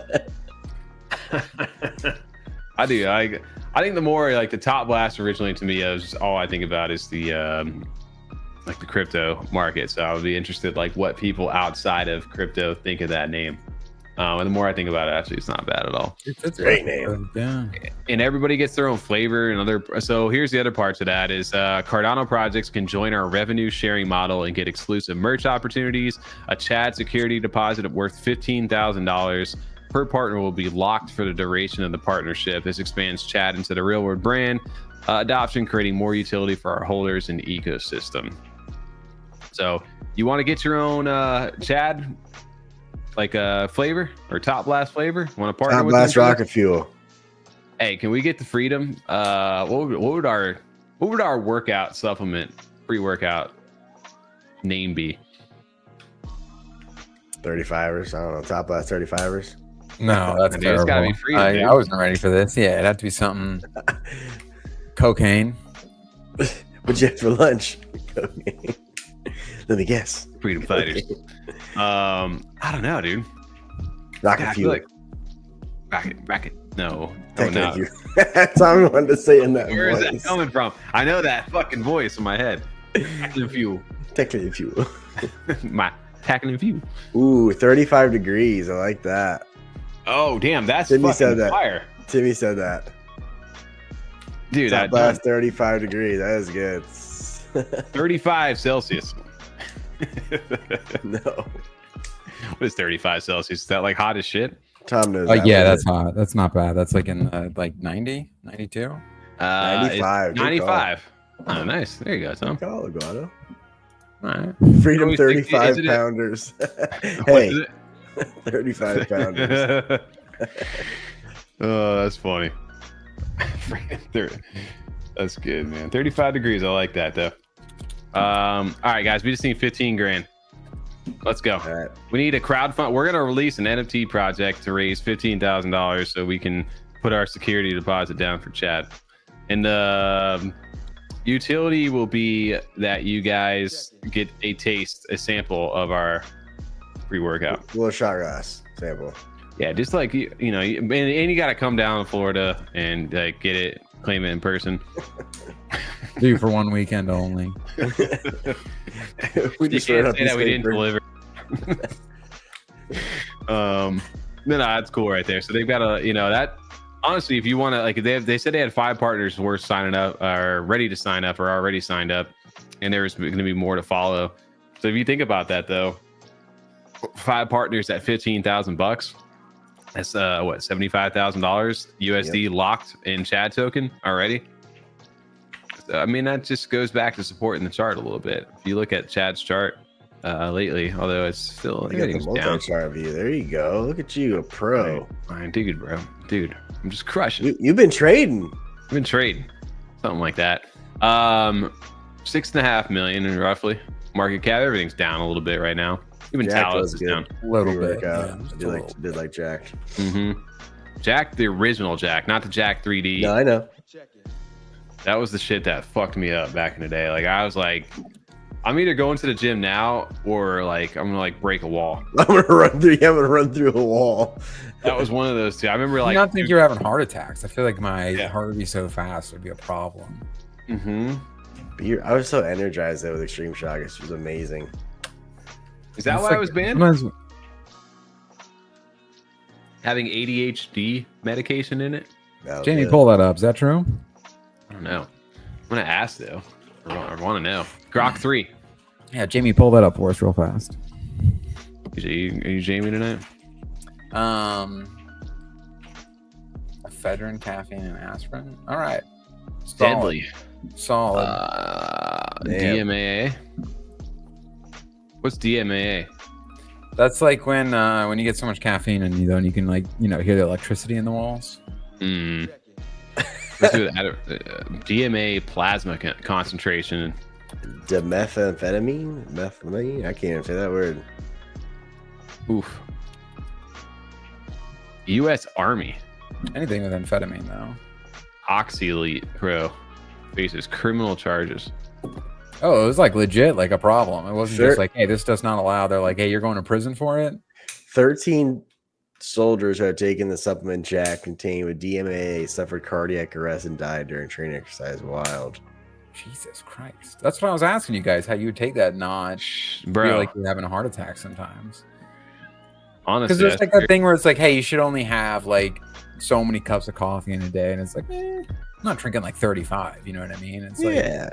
I do. I think the more the Top Blast originally to me is all I think about is the the crypto market. So I would be interested what people outside of crypto think of that name. And the more I think about it, actually, it's not bad at all. It's a Great name. Yeah. And everybody gets their own flavor and other. So here's the other part to that is Cardano projects can join our revenue sharing model and get exclusive merch opportunities. A Chad security deposit worth $15,000 per partner will be locked for the duration of the partnership. This expands Chad into the real world brand adoption, creating more utility for our holders and ecosystem. So you want to get your own Chad flavor or Top Blast flavor? Want to partner Top with Blast them? Rocket Fuel. Hey, can we get the freedom? What would our workout supplement pre-workout name be? 35ers. I don't know. Top Blast 35ers. No, that's Dude, terrible. it's gotta be free, dude. I wasn't ready for this. Yeah, it'd have to be something. Cocaine. What'd you have for lunch? Let me guess. Freedom Fighters. I don't know, dude. Rocket Yeah, I feel Fuel. like Bracket. No. Thank you. That's how I wanted to say in that Where voice. is that coming from? I know that fucking voice in my head. Tackling fuel. Technically fuel. My tackling fuel. Ooh, 35 degrees. I like that. Oh, damn. That's Timmy fucking said that. fire. Timmy said that. Dude, Top that last 35 degrees. That is good. 35 Celsius. No. What is 35 Celsius? Is that like hot as shit? Tom knows. Like, yeah, that's hot. That's not bad. That's like in like 90, 92. 95. 95. Oh, nice. There you go, Tom. Call Legato. All right. Freedom What do we think? 35 Is it- pounders. What Hey, is it? 35 pounders. Oh, that's funny. That's good, man. 35 degrees. I like that though. All right, guys, we just need 15 grand. Let's go. All right. We need a crowdfund. We're gonna release an NFT project to raise $15,000 so we can put our security deposit down for Chad. And the utility will be that you guys get a taste, a sample of our pre-workout. Little shot glass sample. Yeah, just like you know, and you got to come down to Florida and like get it, claim it in person. Do for one weekend only. We You just wrote can't up say this that we didn't paper. deliver. No, that's cool right there. So they've got a, that honestly, if you want to, like, they said they had 5 partners worth signing up, or ready to sign up, or already signed up, and there's going to be more to follow. So if you think about that, though, 5 partners at $15,000. That's what, $75,000 USD locked in Chad token already. So, I mean, that just goes back to supporting the chart a little bit. If you look at Chad's chart lately, although it's still Look at the down. multi-chart view. There you go. Look at you, a pro. Fine, dude, bro, dude, I'm just crushing. You've been trading. I've been trading, something like that. 6.5 million roughly market cap. Everything's down a little bit right now. Even Jack Talos was is good. down. A little bit. Pre-workout. Yeah, just a did little. like Jack. Jack, the original Jack, not the Jack 3D. No, I know. That was the shit that fucked me up back in the day. Like, I was like, I'm either going to the gym now or like I'm gonna like break a wall. I'm gonna run through. Yeah, I'm gonna run through a wall. That was one of those two. I remember I like. don't think you're having heart attacks. I feel like my Yeah. heart would be so fast would be a problem. But I was so energized though with Extreme Shock. It was amazing. Is that It's why I like- was banned? sometimes- Having ADHD medication in it? That was Jamie, good. pull that up. Is that true? I don't know. I'm gonna ask though. I want to know. Grok 3. Yeah, Jamie, pull that up for us real fast. Are you Jamie tonight? Ephedrine, caffeine, and aspirin. All right. Solid. Deadly. Solid. Damn. DMAA. What's DMAA? That's like when you get so much caffeine and you can like hear the electricity in the walls. Let's do that. DMA plasma concentration. Methamphetamine? Methamphetamine? I can't even say that word. Oof. U.S. Army. Anything with amphetamine though. Oxylete Pro faces criminal charges. Oh, it was like legit, like a problem. It wasn't Sure. just like, hey, this does not allow. They're like, hey, you're going to prison for it. 13 soldiers who had taken the supplement Jack contained with DMAA suffered cardiac arrest and died during training exercise. Wild. Jesus Christ. That's what I was asking you guys, how you would take that not Bro, feel like you're having a heart attack sometimes. honestly, Because there's that's like that thing where it's like, hey, you should only have like so many cups of coffee in a day. And it's like, I'm not drinking like 35. You know what I mean? It's like, Yeah.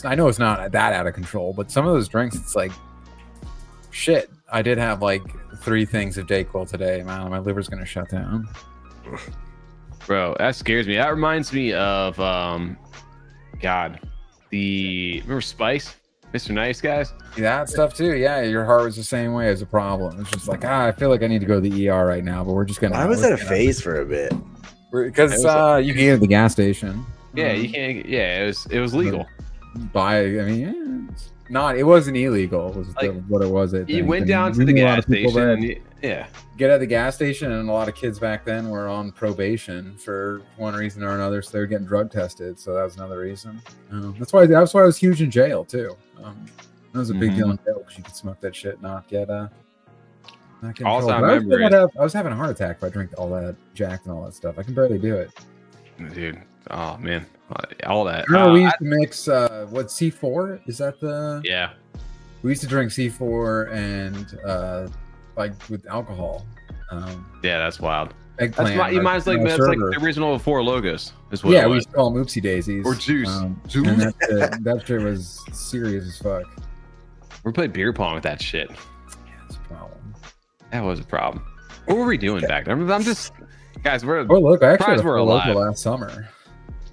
I know it's not that out of control, but some of those drinks, it's like, shit, I did have like 3 things of Dayquil today. Man, my liver's going to shut down. Bro, that scares me. That reminds me of God, remember Spice, Mr. Nice Guys? That stuff too. Yeah, your heart was the same way as a problem. It's just like, I feel like I need to go to the ER right now, but we're just gonna. I was at a phase for a bit. because you can get at the gas station. Yeah, you can't. Yeah, it was legal. Buy. I mean, it's not. It wasn't illegal. Was Like, what it was. You went down to the gas station. And yeah, Get at the gas station, and a lot of kids back then were on probation for one reason or another, so they were getting drug tested. So that was another reason. That's why I was huge in jail too. That was a big deal in jail because you could smoke that shit, not get I can All I control. remember I was having a heart attack if I drink all that Jack and all that stuff. I can barely do it. dude. Oh man, all that. No, we used to mix what C4? Is that the? Yeah. We used to drink C4 and like with alcohol. Yeah, that's wild. Eggplant. You might as well that's like the original 4 logos. Is what yeah, we used to call them oopsie daisies or juice. And that shit was serious as fuck. We played beer pong with that shit. Yeah, that's a problem. That was a problem. What were we doing back then? I'm just guys. We're look, I actually surprised we're alive. last summer.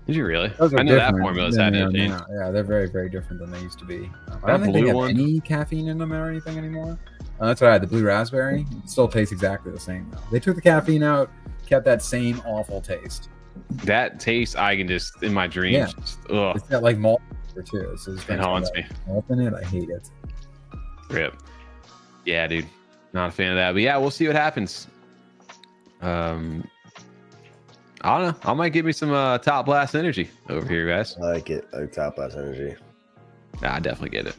Did you really? Those are I know that different formula's than had they are anything. now. Yeah, they're very, very different than they used to be. I That don't think they blue have one? any caffeine in them or anything anymore. That's what I had. The blue raspberry. It still tastes exactly the same though. They took the caffeine out, kept that same awful taste. That taste, I can just in my dreams. Yeah. Just, ugh, It's got like malt too. So it haunts me. Malt in it. I hate it. Rip. Yeah, dude. Not a fan of that. But yeah, we'll see what happens. I don't know. I might give me some top blast energy over here, guys. I like it. I like top blast energy. Nah, I definitely get it.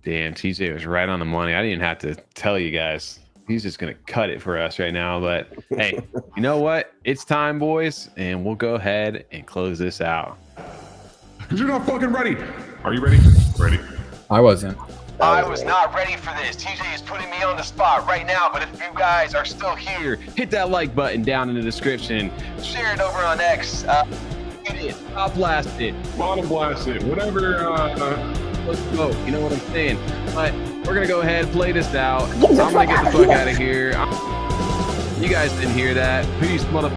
Damn, TJ was right on the money. I didn't even have to tell you guys. He's just going to cut it for us right now. But hey, you know what? It's time, boys. And we'll go ahead and close this out. Because you're not fucking ready. Are you ready? Ready. I wasn't. I was not ready for this. TJ is putting me on the spot right now, but if you guys are still here, Hit that like button down in the description. share it over on X. Hit it. Top blast it. Bottom blast it. Whatever. Let's go. You know what I'm saying? But we're going to go ahead and play this out. I'm going to get the fuck out of here. You guys didn't hear that. Peace, motherfucker.